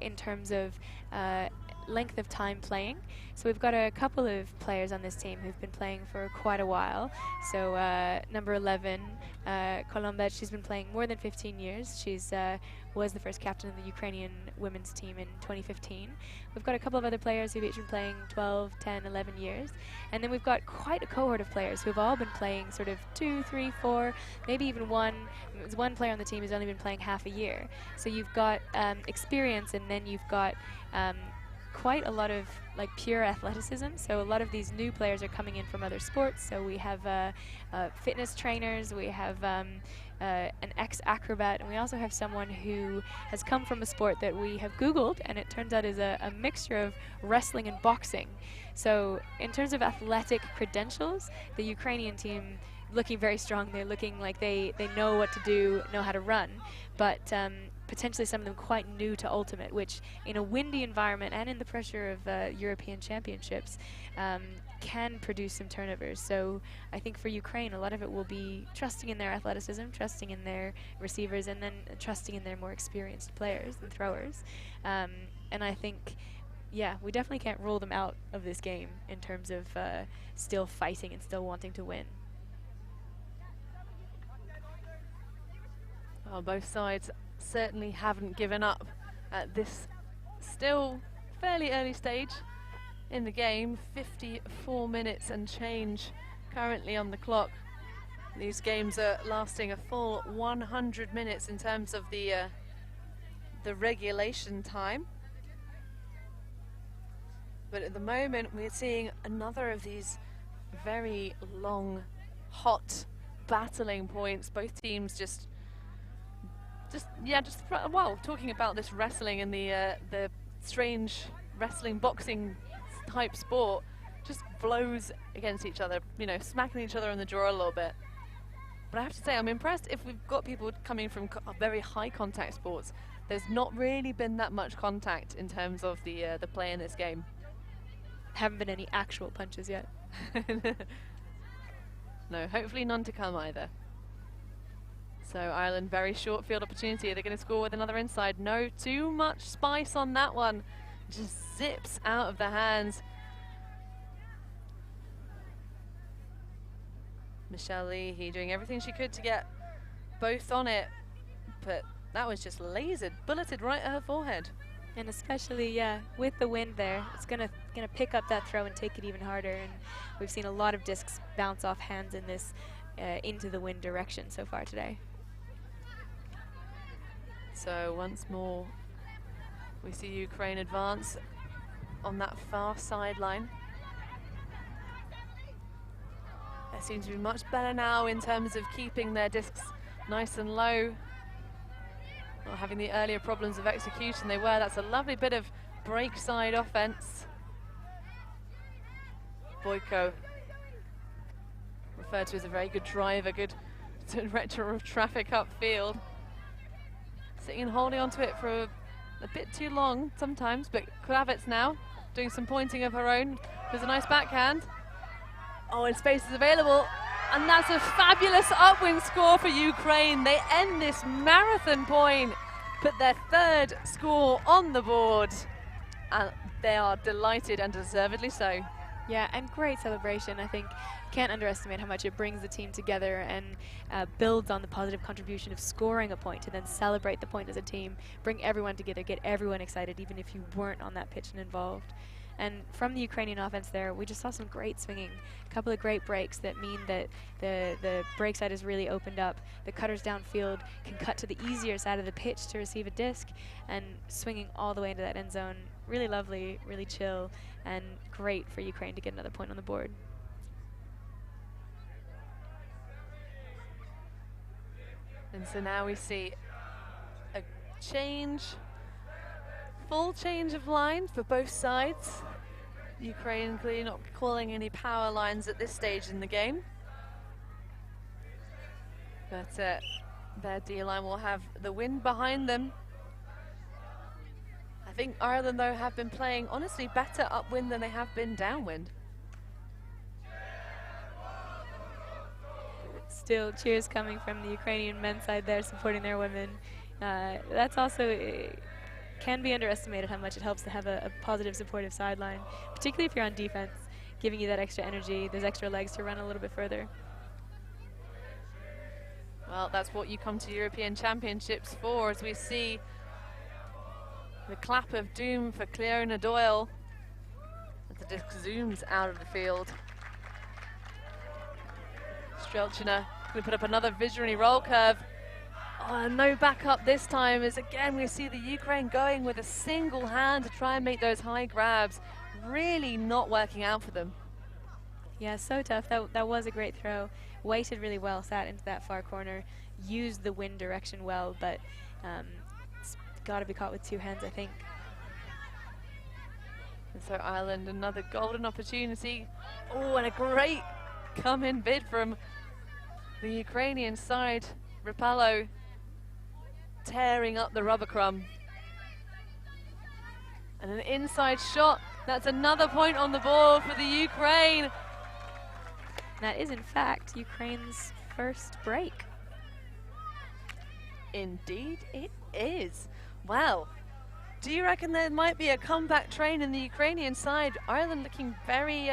in terms of length of time playing. So we've got a couple of players on this team who've been playing for quite a while. So number 11, Kolombet, she's been playing more than 15 years. She's was the first captain of the Ukrainian women's team in 2015. We've got a couple of other players who've each been playing 12, 10, 11 years. And then we've got quite a cohort of players who've all been playing sort of 2, 3, 4, maybe even one. There's one player on the team who's only been playing half a year. So you've got experience, and then you've got quite a lot of like pure athleticism. So a lot of these new players are coming in from other sports. So we have fitness trainers, we have an ex-acrobat, and we also have someone who has come from a sport that we have Googled, and it turns out is a mixture of wrestling and boxing. So in terms of athletic credentials, the Ukrainian team looking very strong. They're looking like they know what to do, know how to run, but potentially some of them quite new to ultimate, which in a windy environment and in the pressure of European championships can produce some turnovers. So I think for Ukraine, a lot of it will be trusting in their athleticism, trusting in their receivers, and then trusting in their more experienced players and throwers. And I think, yeah, we definitely can't rule them out of this game in terms of still fighting and still wanting to win. Well, both sides certainly haven't given up at this still fairly early stage in the game. 54 minutes and change currently on the clock. These games are lasting a full 100 minutes in terms of the regulation time. But at the moment we're seeing another of these very long, hot battling points. Both teams just well, talking about this wrestling and the strange wrestling boxing type sport, just blows against each other, you know, smacking each other in the jaw a little bit. But I have to say, I'm impressed if we've got people coming from very high contact sports. There's not really been that much contact in terms of the play in this game. Haven't been any actual punches yet. No, hopefully none to come either. So Ireland, very short field opportunity. They're going to score with another inside. No, too much spice on that one. Just zips out of the hands. Michelle Leahy doing everything she could to get both on it, but that was just lasered, bulleted right at her forehead. And especially, yeah, with the wind there, it's gonna pick up that throw and take it even harder. And we've seen a lot of discs bounce off hands in this into the wind direction so far today. So once more, we see Ukraine advance on that far sideline. They seem to be much better now in terms of keeping their discs nice and low, not having the earlier problems of execution they were. That's a lovely bit of break side offense. Boyko, referred to as a very good driver, good director of traffic upfield. Sitting and holding onto it for a bit too long sometimes, but Kravitz now doing some pointing of her own. There's a nice backhand. Oh, and space is available. And that's a fabulous upwind score for Ukraine. They end this marathon point, put their third score on the board, and they are delighted, and deservedly so. Yeah, and great celebration. I think can't underestimate how much it brings the team together and builds on the positive contribution of scoring a point to then celebrate the point as a team, bring everyone together, get everyone excited, even if you weren't on that pitch and involved. And from the Ukrainian offense there, we just saw some great swinging, a couple of great breaks that mean that the break side is really opened up. The cutters downfield can cut to the easier side of the pitch to receive a disc, and swinging all the way into that end zone. Really lovely, really chill, and great for Ukraine to get another point on the board. And so now we see a change, full change of lines for both sides. Ukraine clearly not calling any power lines at this stage in the game. But their D-line will have the wind behind them. I think Ireland, though, have been playing, honestly, better upwind than they have been downwind. Still cheers coming from the Ukrainian men's side there supporting their women. That's also can be underestimated how much it helps to have a positive supportive sideline, particularly if you're on defense, giving you that extra energy, those extra legs to run a little bit further. Well, that's what you come to European Championships for, as we see the clap of doom for Cleona Doyle as the disc zooms out of the field. Strelchina going to put up another visionary roll curve. Oh, no backup this time, as again we see the Ukraine going with a single hand to try and make those high grabs. Really not working out for them. Yeah, so tough. That was a great throw. Weighted really well, sat into that far corner, used the wind direction well, but it's got to be caught with two hands, I think. And so Ireland, another golden opportunity. Oh, and a great come-in bid from the Ukrainian side. Rapallo tearing up the rubber crumb. And an inside shot. That's another point on the board for the Ukraine. That is, in fact, Ukraine's first break. Indeed it is. Well, do you reckon there might be a comeback train in the Ukrainian side? Ireland looking very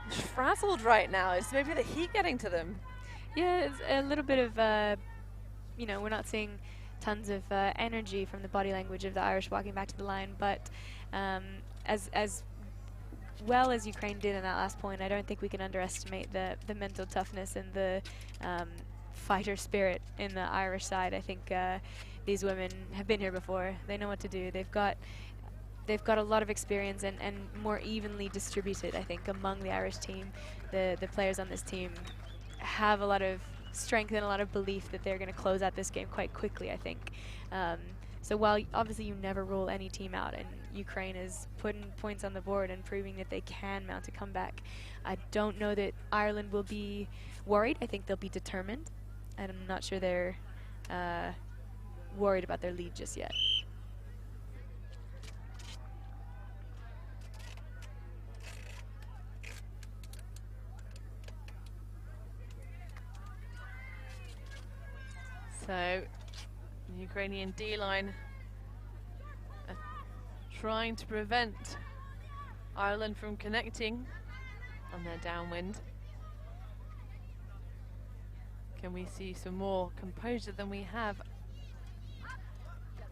frazzled right now. Is maybe the heat getting to them? Yeah, it's a little bit of, you know, we're not seeing tons of energy from the body language of the Irish walking back to the line, but as well as Ukraine did in that last point, I don't think we can underestimate the mental toughness and the fighter spirit in the Irish side. I think these women have been here before. They know what to do. They've got a lot of experience and more evenly distributed, I think, among the Irish team. The players on this team have a lot of strength and a lot of belief that they're going to close out this game quite quickly, I think. So while obviously you never rule any team out, and Ukraine is putting points on the board and proving that they can mount a comeback, I don't know that Ireland will be worried. I think they'll be determined, and I'm not sure they're worried about their lead just yet. So, the Ukrainian D-line trying to prevent Ireland from connecting on their downwind. Can we see some more composure than we have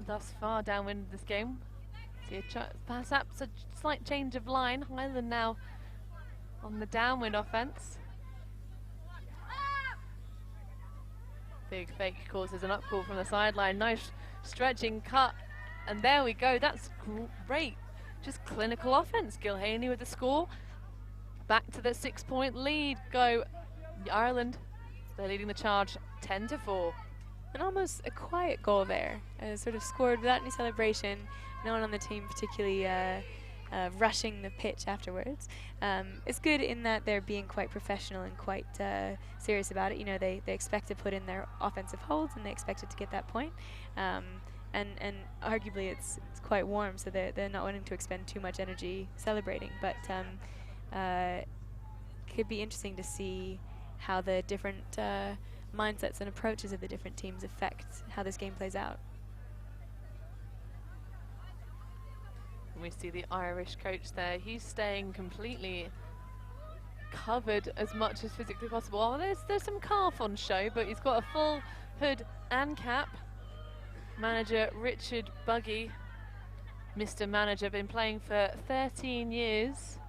thus far downwind this game? See perhaps a slight change of line. Ireland now on the downwind offense. Big fake causes an upcall from the sideline. Nice stretching cut. And there we go. That's great. Just clinical offense. Gilhaney with the score. Back to the 6-point lead. Go Ireland. They're leading the charge 10-4. And almost a quiet goal there. Sort of scored without any celebration. No one on the team particularly rushing the pitch afterwards. It's good in that they're being quite professional and quite serious about it. You know, they expect to put in their offensive holds and they expect it to get that point. And arguably it's quite warm, so they're not wanting to expend too much energy celebrating. But could be interesting to see how the different mindsets and approaches of the different teams affect how this game plays out. We see the Irish coach there. He's staying completely covered as much as physically possible. Oh, there's some calf on show, but he's got a full hood and cap. Manager Richard Buggy, Mr. Manager, been playing for 13 years,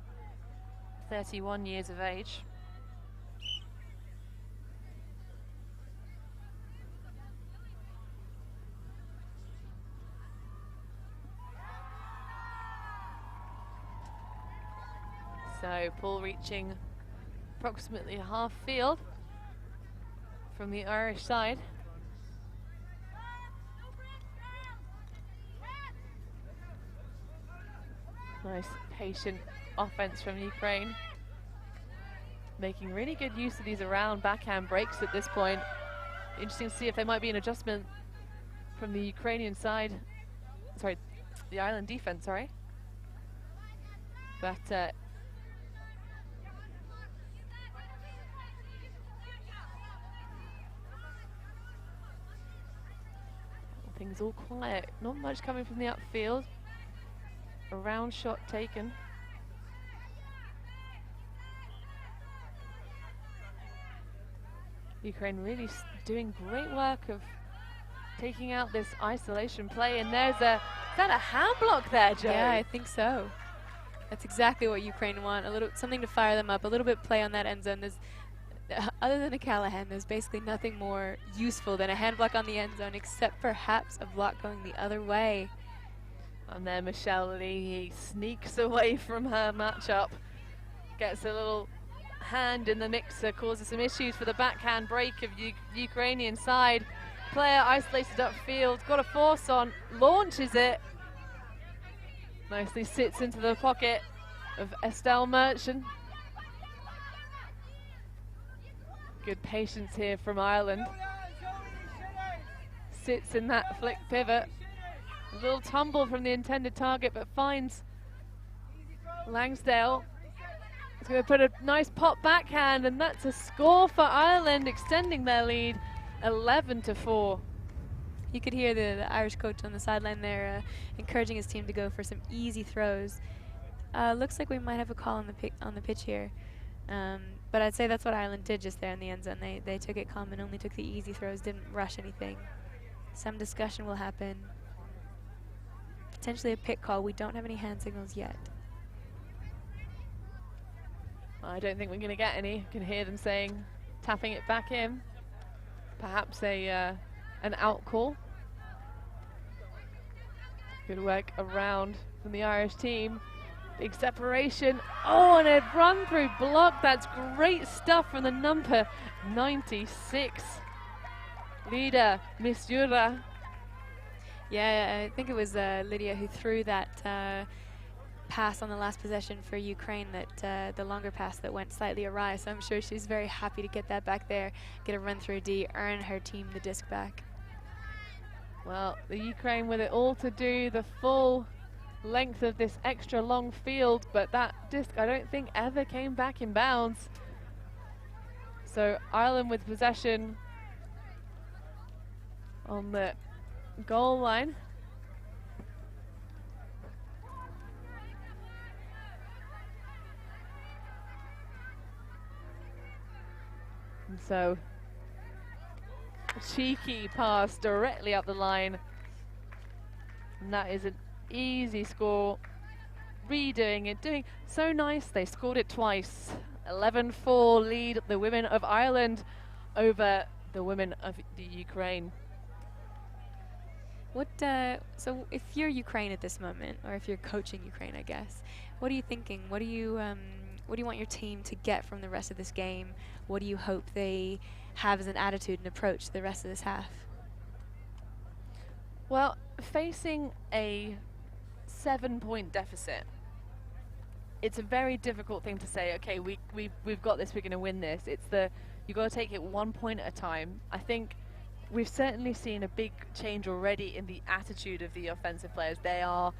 31 years of age. So ball reaching approximately half field from the Irish side. Nice patient offense from Ukraine. Making really good use of these around backhand breaks at this point. Interesting to see if there might be an adjustment from the Ukrainian side. Sorry, the Ireland defense, sorry. But things all quiet, not much coming from the upfield. A round shot taken. Ukraine really doing great work of taking out this isolation play, and there's is that a hand block there, Joe? Yeah, I think so. That's exactly what Ukraine want, something to fire them up, a little bit play on that end zone. There's other than a Callahan, there's basically nothing more useful than a hand block on the end zone, except perhaps a block going the other way. And then Michelle Lee sneaks away from her matchup, gets a little hand in the mixer, causes some issues for the backhand break of Ukrainian side. Player isolated upfield, got a force on, launches it. Nicely sits into the pocket of Estelle Merchant. Good patience here from Ireland. Sits in that flick pivot. A little tumble from the intended target, but finds Langsdale. It's going to put a nice pop backhand, and that's a score for Ireland, extending their lead 11-4. You could hear the Irish coach on the sideline there encouraging his team to go for some easy throws. Looks like we might have a call on the pitch here. But I'd say that's what Ireland did just there in the end zone. They took it calm and only took the easy throws, didn't rush anything. Some discussion will happen. Potentially a pick call. We don't have any hand signals yet. I don't think we're going to get any. You can hear them saying, tapping it back in. Perhaps an out call. Good work around from the Irish team. Big separation. Oh, and a run through block. That's great stuff from the number 96. Leader, Miss Jura. Yeah, I think it was Lydia who threw that pass on the last possession for Ukraine, that the longer pass that went slightly awry. So I'm sure she's very happy to get that back there, get a run through D, earn her team the disc back. Well, the Ukraine with it all to do, the full length of this extra long field, but that disc I don't think ever came back in bounds. So Ireland with possession on the goal line. And so a cheeky pass directly up the line, and that is an easy score. Redoing it, doing so nice. They scored it twice. 11-4 lead the women of Ireland over the women of the Ukraine. So if you're Ukraine at this moment, or if you're coaching Ukraine, I guess, what are you thinking? What do you want your team to get from the rest of this game? What do you hope they have as an attitude and approach to the rest of this half? Well, facing a 7-point deficit, it's a very difficult thing to say, okay, we've got this, we're going to win this. You've got to take it 1 point at a time. I think we've certainly seen a big change already in the attitude of the offensive players. They are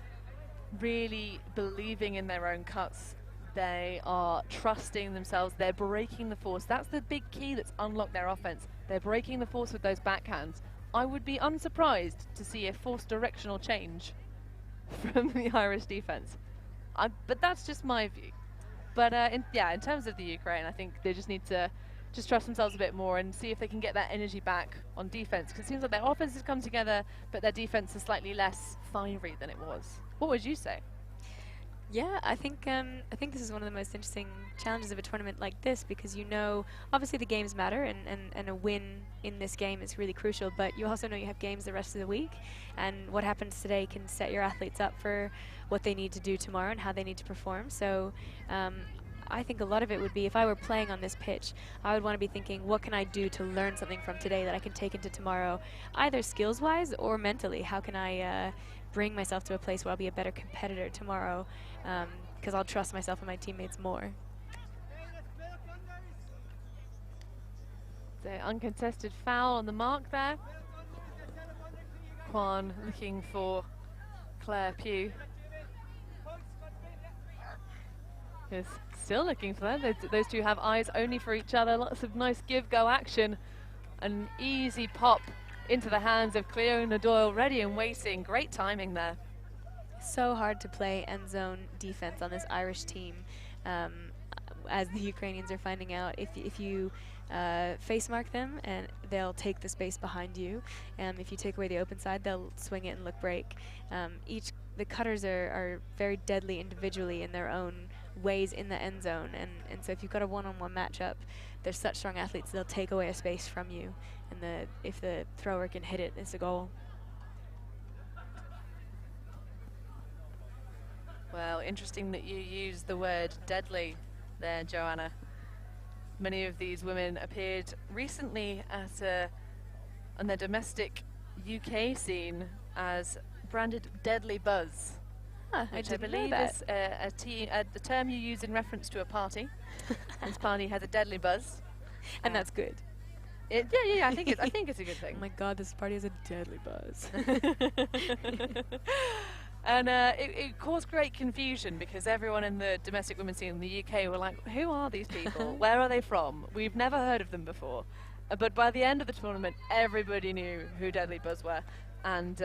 really believing in their own cuts. They are trusting themselves. They're breaking the force. That's the big key that's unlocked their offense. They're breaking the force with those backhands. I would be unsurprised to see a forced directional change from the Irish defense. But that's just my view. But in terms of the Ukraine, I think they just need to just trust themselves a bit more and see if they can get that energy back on defense. Because it seems like their offense has come together, but their defense is slightly less fiery than it was. What would you say? Yeah, I think this is one of the most interesting challenges of a tournament like this, because obviously the games matter, and a win in this game is really crucial, but you also know you have games the rest of the week, and what happens today can set your athletes up for what they need to do tomorrow and how they need to perform. So I think a lot of it would be, if I were playing on this pitch, I would want to be thinking, what can I do to learn something from today that I can take into tomorrow, either skills-wise or mentally? How can I bring myself to a place where I'll be a better competitor tomorrow, because I'll trust myself and my teammates more. The uncontested foul on the mark there. Kwan looking for Claire Pugh. Is still looking for them. Those two have eyes only for each other. Lots of nice give-go action. An easy pop into the hands of Cleona Doyle, ready and waiting. Great timing there. So hard to play end zone defense on this Irish team, as the Ukrainians are finding out. If you face mark them, and they'll take the space behind you. If you take away the open side, they'll swing it and look break. The cutters are very deadly individually in their own ways in the end zone, and so if you've got a one-on-one matchup, they're such strong athletes, they'll take away a space from you, and if the thrower can hit it, it's a goal. Well, interesting that you use the word deadly there, Joanna. Many of these women appeared recently on the domestic UK scene as branded Deadly Buzz. I believe is the term you use in reference to a party. This party has a deadly buzz, and that's good. Yeah. I think it's a good thing. Oh my God, this party has a deadly buzz. And it caused great confusion, because everyone in the domestic women's scene in the UK were like, who are these people? Where are they from? We've never heard of them before. But by the end of the tournament, everybody knew who Deadly Buzz were. And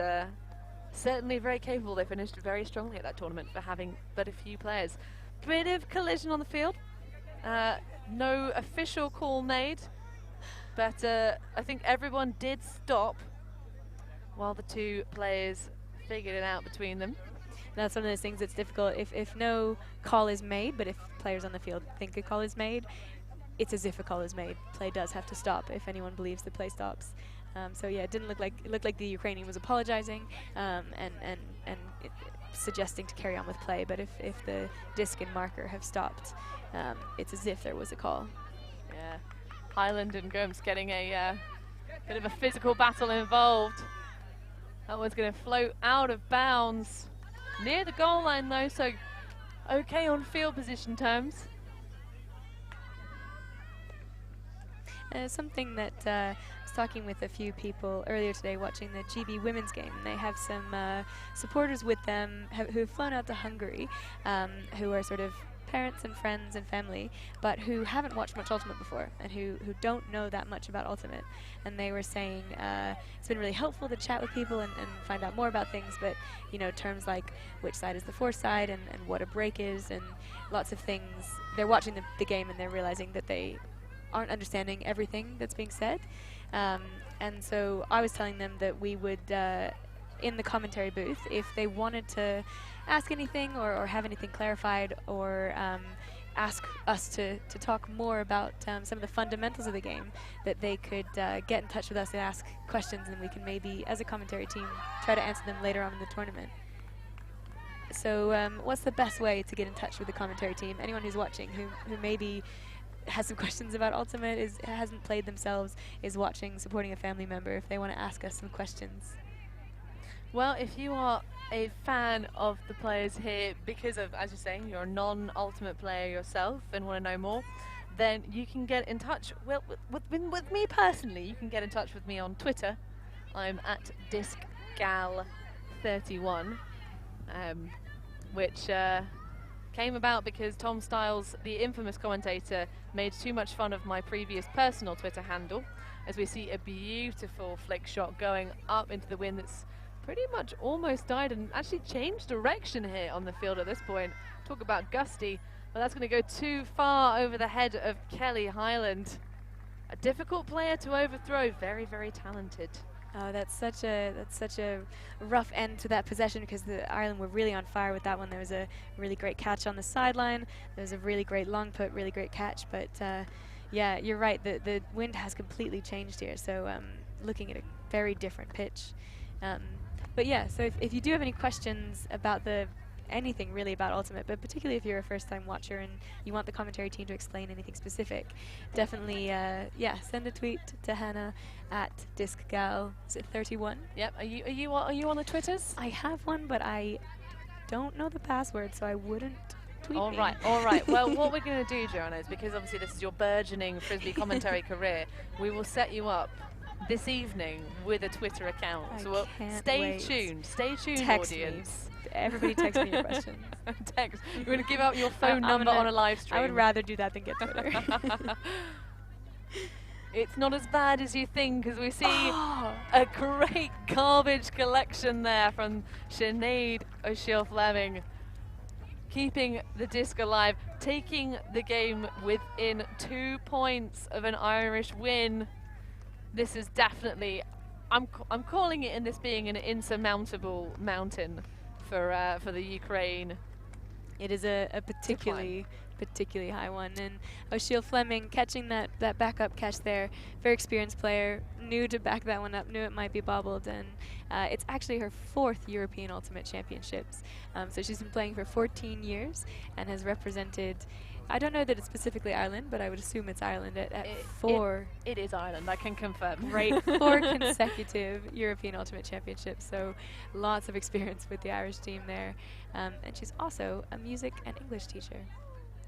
certainly very capable. They finished very strongly at that tournament for having but a few players. Bit of collision on the field. No official call made. But I think everyone did stop while the two players figured it out between them. That's one of those things that's difficult. If no call is made, but if players on the field think a call is made, it's as if a call is made. Play does have to stop if anyone believes the play stops. So yeah, it looked like the Ukrainian was apologizing and suggesting to carry on with play. But if the disc and marker have stopped, it's as if there was a call. Yeah, Highland and Gomes getting a bit of a physical battle involved. That one's going to float out of bounds. Near the goal line though, so okay on field position terms. Something that I was talking with a few people earlier today watching the GB women's game. They have some supporters with them who have flown out to Hungary, who are sort of parents and friends and family, but who haven't watched much Ultimate before, and who don't know that much about Ultimate. And they were saying it's been really helpful to chat with people and find out more about things, but terms like which side is the force side and what a break is, and lots of things. They're watching the game and they're realizing that they aren't understanding everything that's being said. And so I was telling them that we would, in the commentary booth, if they wanted to ask anything or have anything clarified, or ask us to talk more about some of the fundamentals of the game, that they could get in touch with us and ask questions, and we can maybe, as a commentary team, try to answer them later on in the tournament. So what's the best way to get in touch with the commentary team? Anyone who's watching who maybe has some questions about Ultimate, hasn't played themselves, is watching, supporting a family member, if they want to ask us some questions. Well, if you are a fan of the players here because of, as you're saying, you're a non-Ultimate player yourself and want to know more, then you can get in touch with me personally. You can get in touch with me on Twitter. I'm at DiscGal31, which came about because Tom Styles, the infamous commentator, made too much fun of my previous personal Twitter handle, as we see a beautiful flick shot going up into the wind that's pretty much almost died and actually changed direction here on the field at this point. Talk about gusty, but that's going to go too far over the head of Kelly Hyland. A difficult player to overthrow, very, very talented. Oh, that's such a rough end to that possession, because the Ireland were really on fire with that one. There was a really great catch on the sideline. There was a really great long put, really great catch. But yeah, you're right. The wind has completely changed here. So looking at a very different pitch. But yeah, so if you do have any questions about anything really about Ultimate, but particularly if you're a first-time watcher and you want the commentary team to explain anything specific, definitely, send a tweet to Hannah at DiscGal. Is it 31? Yep. Are you on the Twitters? I have one, but I don't know the password, so I wouldn't tweet All me. right. Well, what we're going to do, Joanna, is because obviously this is your burgeoning Frisbee commentary career, we will set you up this evening with a Twitter account. So stay tuned. Stay tuned, text audience. Me. Everybody text me your questions. Text. You're going to give out your phone number on a live stream. I would rather do that than get Twitter. It's not as bad as you think, as we see a great garbage collection there from Sinead O'Shea-Fleming, keeping the disc alive, taking the game within 2 points of an Irish win. This is definitely, I'm calling it in this being an insurmountable mountain for the Ukraine. It is a particularly high one, and O'Shea-Fleming catching that backup catch there. Very experienced player, knew to back that one up, knew it might be bobbled, and it's actually her 4th European Ultimate Championships. So she's been playing for 14 years and has represented, I don't know that it's specifically Ireland, but I would assume it's Ireland at 4. It is Ireland, I can confirm. Right, 4 consecutive European Ultimate Championships, so lots of experience with the Irish team there. And she's also a music and English teacher.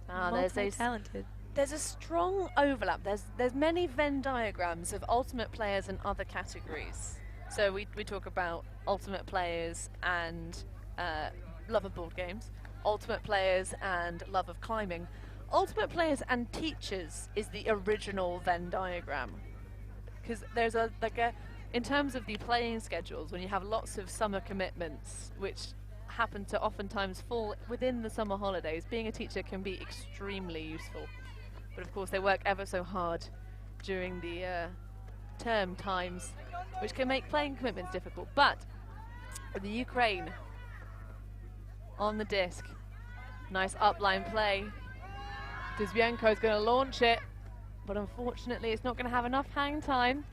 Multi-talented. There's a strong overlap. There's many Venn diagrams of Ultimate players and other categories. So we talk about Ultimate players and love of board games, Ultimate players and love of climbing. Ultimate players and teachers is the original Venn diagram, because there's in terms of the playing schedules, when you have lots of summer commitments which happen to oftentimes fall within the summer holidays, being a teacher can be extremely useful. But of course they work ever so hard during the term times, which can make playing commitments difficult. But the Ukraine on the disc, nice upline play. Dizbienko is going to launch it, but unfortunately it's not going to have enough hang time.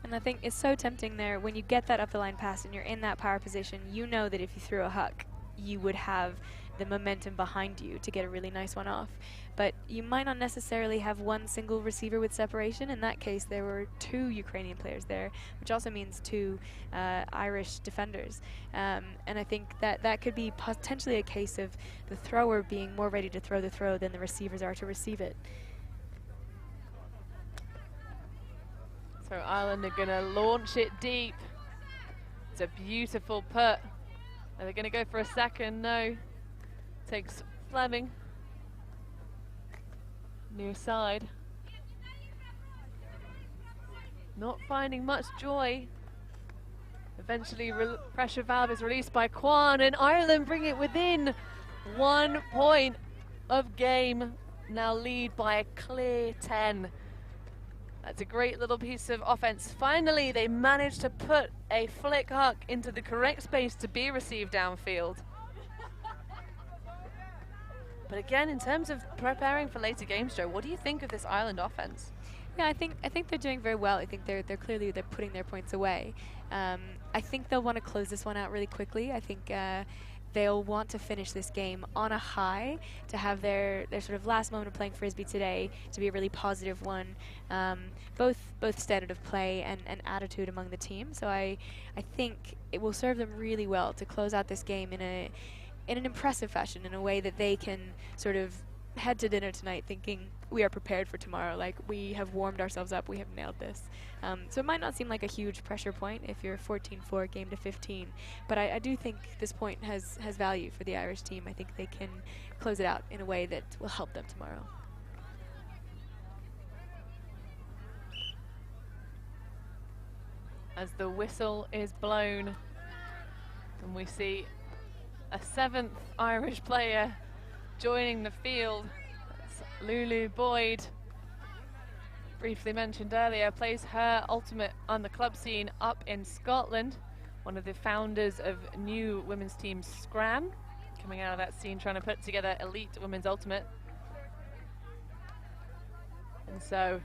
And I think it's so tempting there when you get that up the line pass and you're in that power position. You know that if you threw a huck, you would have the momentum behind you to get a really nice one off. But you might not necessarily have one single receiver with separation. In that case, there were 2 Ukrainian players there, which also means 2 Irish defenders. And I think that could be potentially a case of the thrower being more ready to throw the throw than the receivers are to receive it. So Ireland are going to launch it deep. It's a beautiful put. Are they going to go for a second? No. Takes Fleming. Near side. Not finding much joy. Eventually pressure valve is released by Kwan, and Ireland bring it within 1 point of game. Now lead by a clear 10. That's a great little piece of offense. Finally, they managed to put a flick huck into the correct space to be received downfield. But again, in terms of preparing for later games, Joe, what do you think of this Ireland offense? Yeah, I think they're doing very well. I think they're clearly putting their points away. I think they'll want to close this one out really quickly. I think they'll want to finish this game on a high, to have their sort of last moment of playing Frisbee today to be a really positive one, both standard of play and attitude among the team. So I think it will serve them really well to close out this game in an impressive fashion, in a way that they can sort of head to dinner tonight thinking we are prepared for tomorrow, like we have warmed ourselves up, we have nailed this. So it might not seem like a huge pressure point if you're 14-4 game to 15, but I do think this point has value for the Irish team. I think they can close it out in a way that will help them tomorrow. As the whistle is blown, and we see a 7th Irish player joining the field. That's Lulu Boyd, briefly mentioned earlier, plays her ultimate on the club scene up in Scotland. One of the founders of new women's team Scram, coming out of that scene trying to put together elite women's ultimate. And so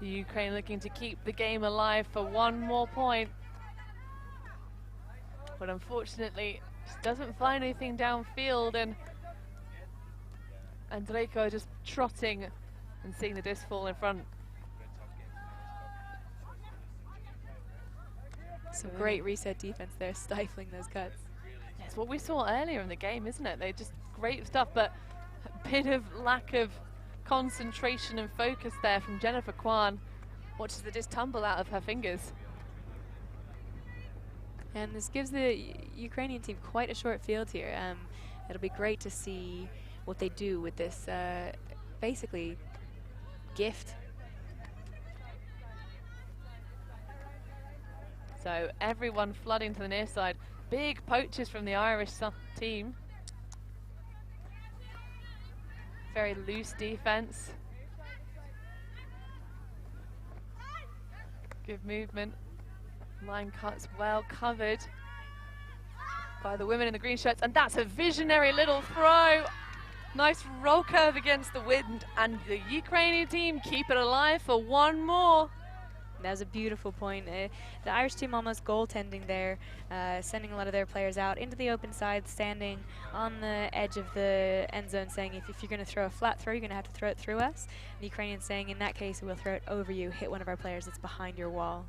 the Ukraine looking to keep the game alive for one more point. But unfortunately, just doesn't find anything downfield, and Andrejko just trotting and seeing the disc fall in front. Some great reset defense there, stifling those cuts. It's what we saw earlier in the game, isn't it? They just great stuff, but a bit of lack of concentration and focus there from Jennifer Kwan. Watches the disc tumble out of her fingers. And this gives the Ukrainian team quite a short field here. It'll be great to see what they do with this basically gift. So everyone flooding to the near side. Big poachers from the Irish team. Very loose defense. Good movement. Line cuts well covered by the women in the green shirts, and that's a visionary little throw. Nice roll curve against the wind, and the Ukrainian team keep it alive for one more. That was a beautiful point. The Irish team almost goaltending there, sending a lot of their players out into the open side, standing on the edge of the end zone, saying if you're going to throw a flat throw, you're going to have to throw it through us. The Ukrainians saying, in that case, we'll throw it over you, hit one of our players that's behind your wall.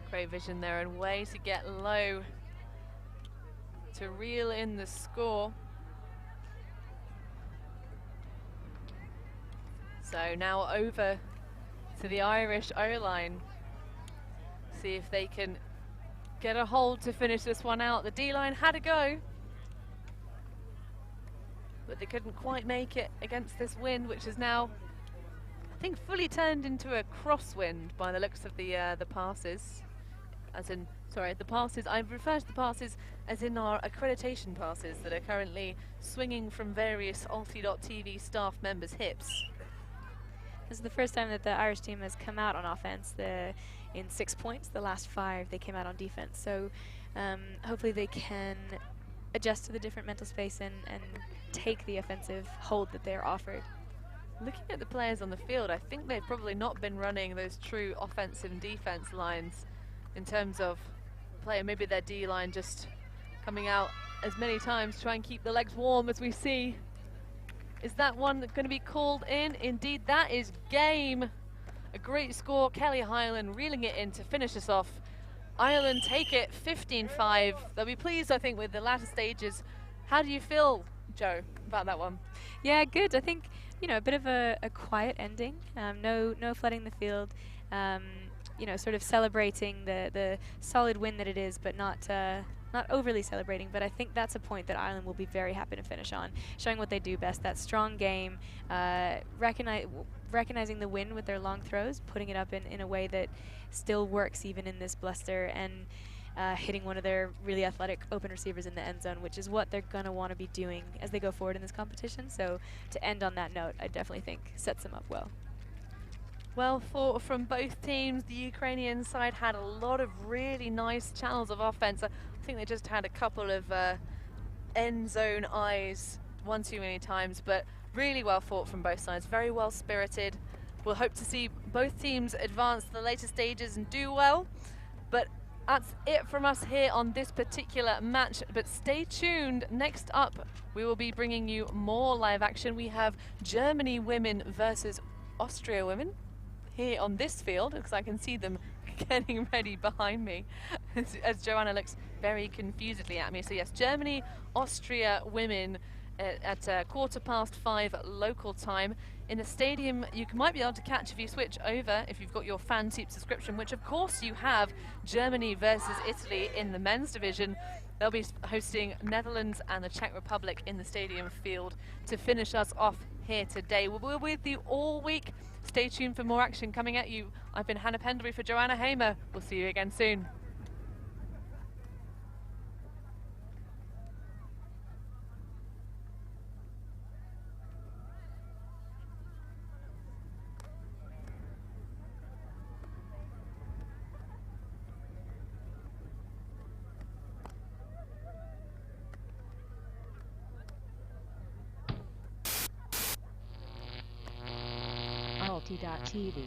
Great vision there, and way to get low to reel in the score. So now over to the Irish O-line. See if they can get a hold to finish this one out. The D-line had a go, but they couldn't quite make it against this wind, which is now, I think, fully turned into a crosswind by the looks of the passes. As in, sorry, the passes, I refer to the passes as in our accreditation passes that are currently swinging from various Alti.tv staff members' hips. This is the first time that the Irish team has come out on offense. In 6 points, the last 5 they came out on defense. So hopefully they can adjust to the different mental space and take the offensive hold that they're offered. Looking at the players on the field, I think they've probably not been running those true offensive and defense lines in terms of play. Maybe their D-line just coming out as many times to try and keep the legs warm, as we see. Is that one going to be called in? Indeed, that is game. A great score. Kelly Hyland reeling it in to finish us off. Ireland take it 15-5. They'll be pleased, I think, with the latter stages. How do you feel, Joe, about that one? Yeah, good. I think, you know, a bit of a quiet ending. No flooding the field. You know, sort of celebrating the solid win that it is, but not overly celebrating. But I think that's a point that Ireland will be very happy to finish on, showing what they do best, that strong game, recognizing the win with their long throws, putting it up in a way that still works even in this bluster, and hitting one of their really athletic open receivers in the end zone, which is what they're going to want to be doing as they go forward in this competition. So to end on that note, I definitely think sets them up well. Well fought from both teams. The Ukrainian side had a lot of really nice channels of offense. I think they just had a couple of end zone eyes one too many times, but really well fought from both sides, very well spirited. We'll hope to see both teams advance to the later stages and do well. But that's it from us here on this particular match. But stay tuned. Next up, we will be bringing you more live action. We have Germany women versus Austria women. here on this field, because I can see them getting ready behind me as Joanna looks very confusedly at me. So yes, Germany, Austria women at 5:15 local time. In the stadium, you might be able to catch if you switch over, if you've got your FanTube subscription, which of course you have, Germany versus Italy in the men's division. They'll be hosting Netherlands and the Czech Republic in the stadium field to finish us off here today. We're with you all week. Stay tuned for more action coming at you. I've been Hannah Penderbury for Joanna Hamer. We'll see you again soon. Alti.tv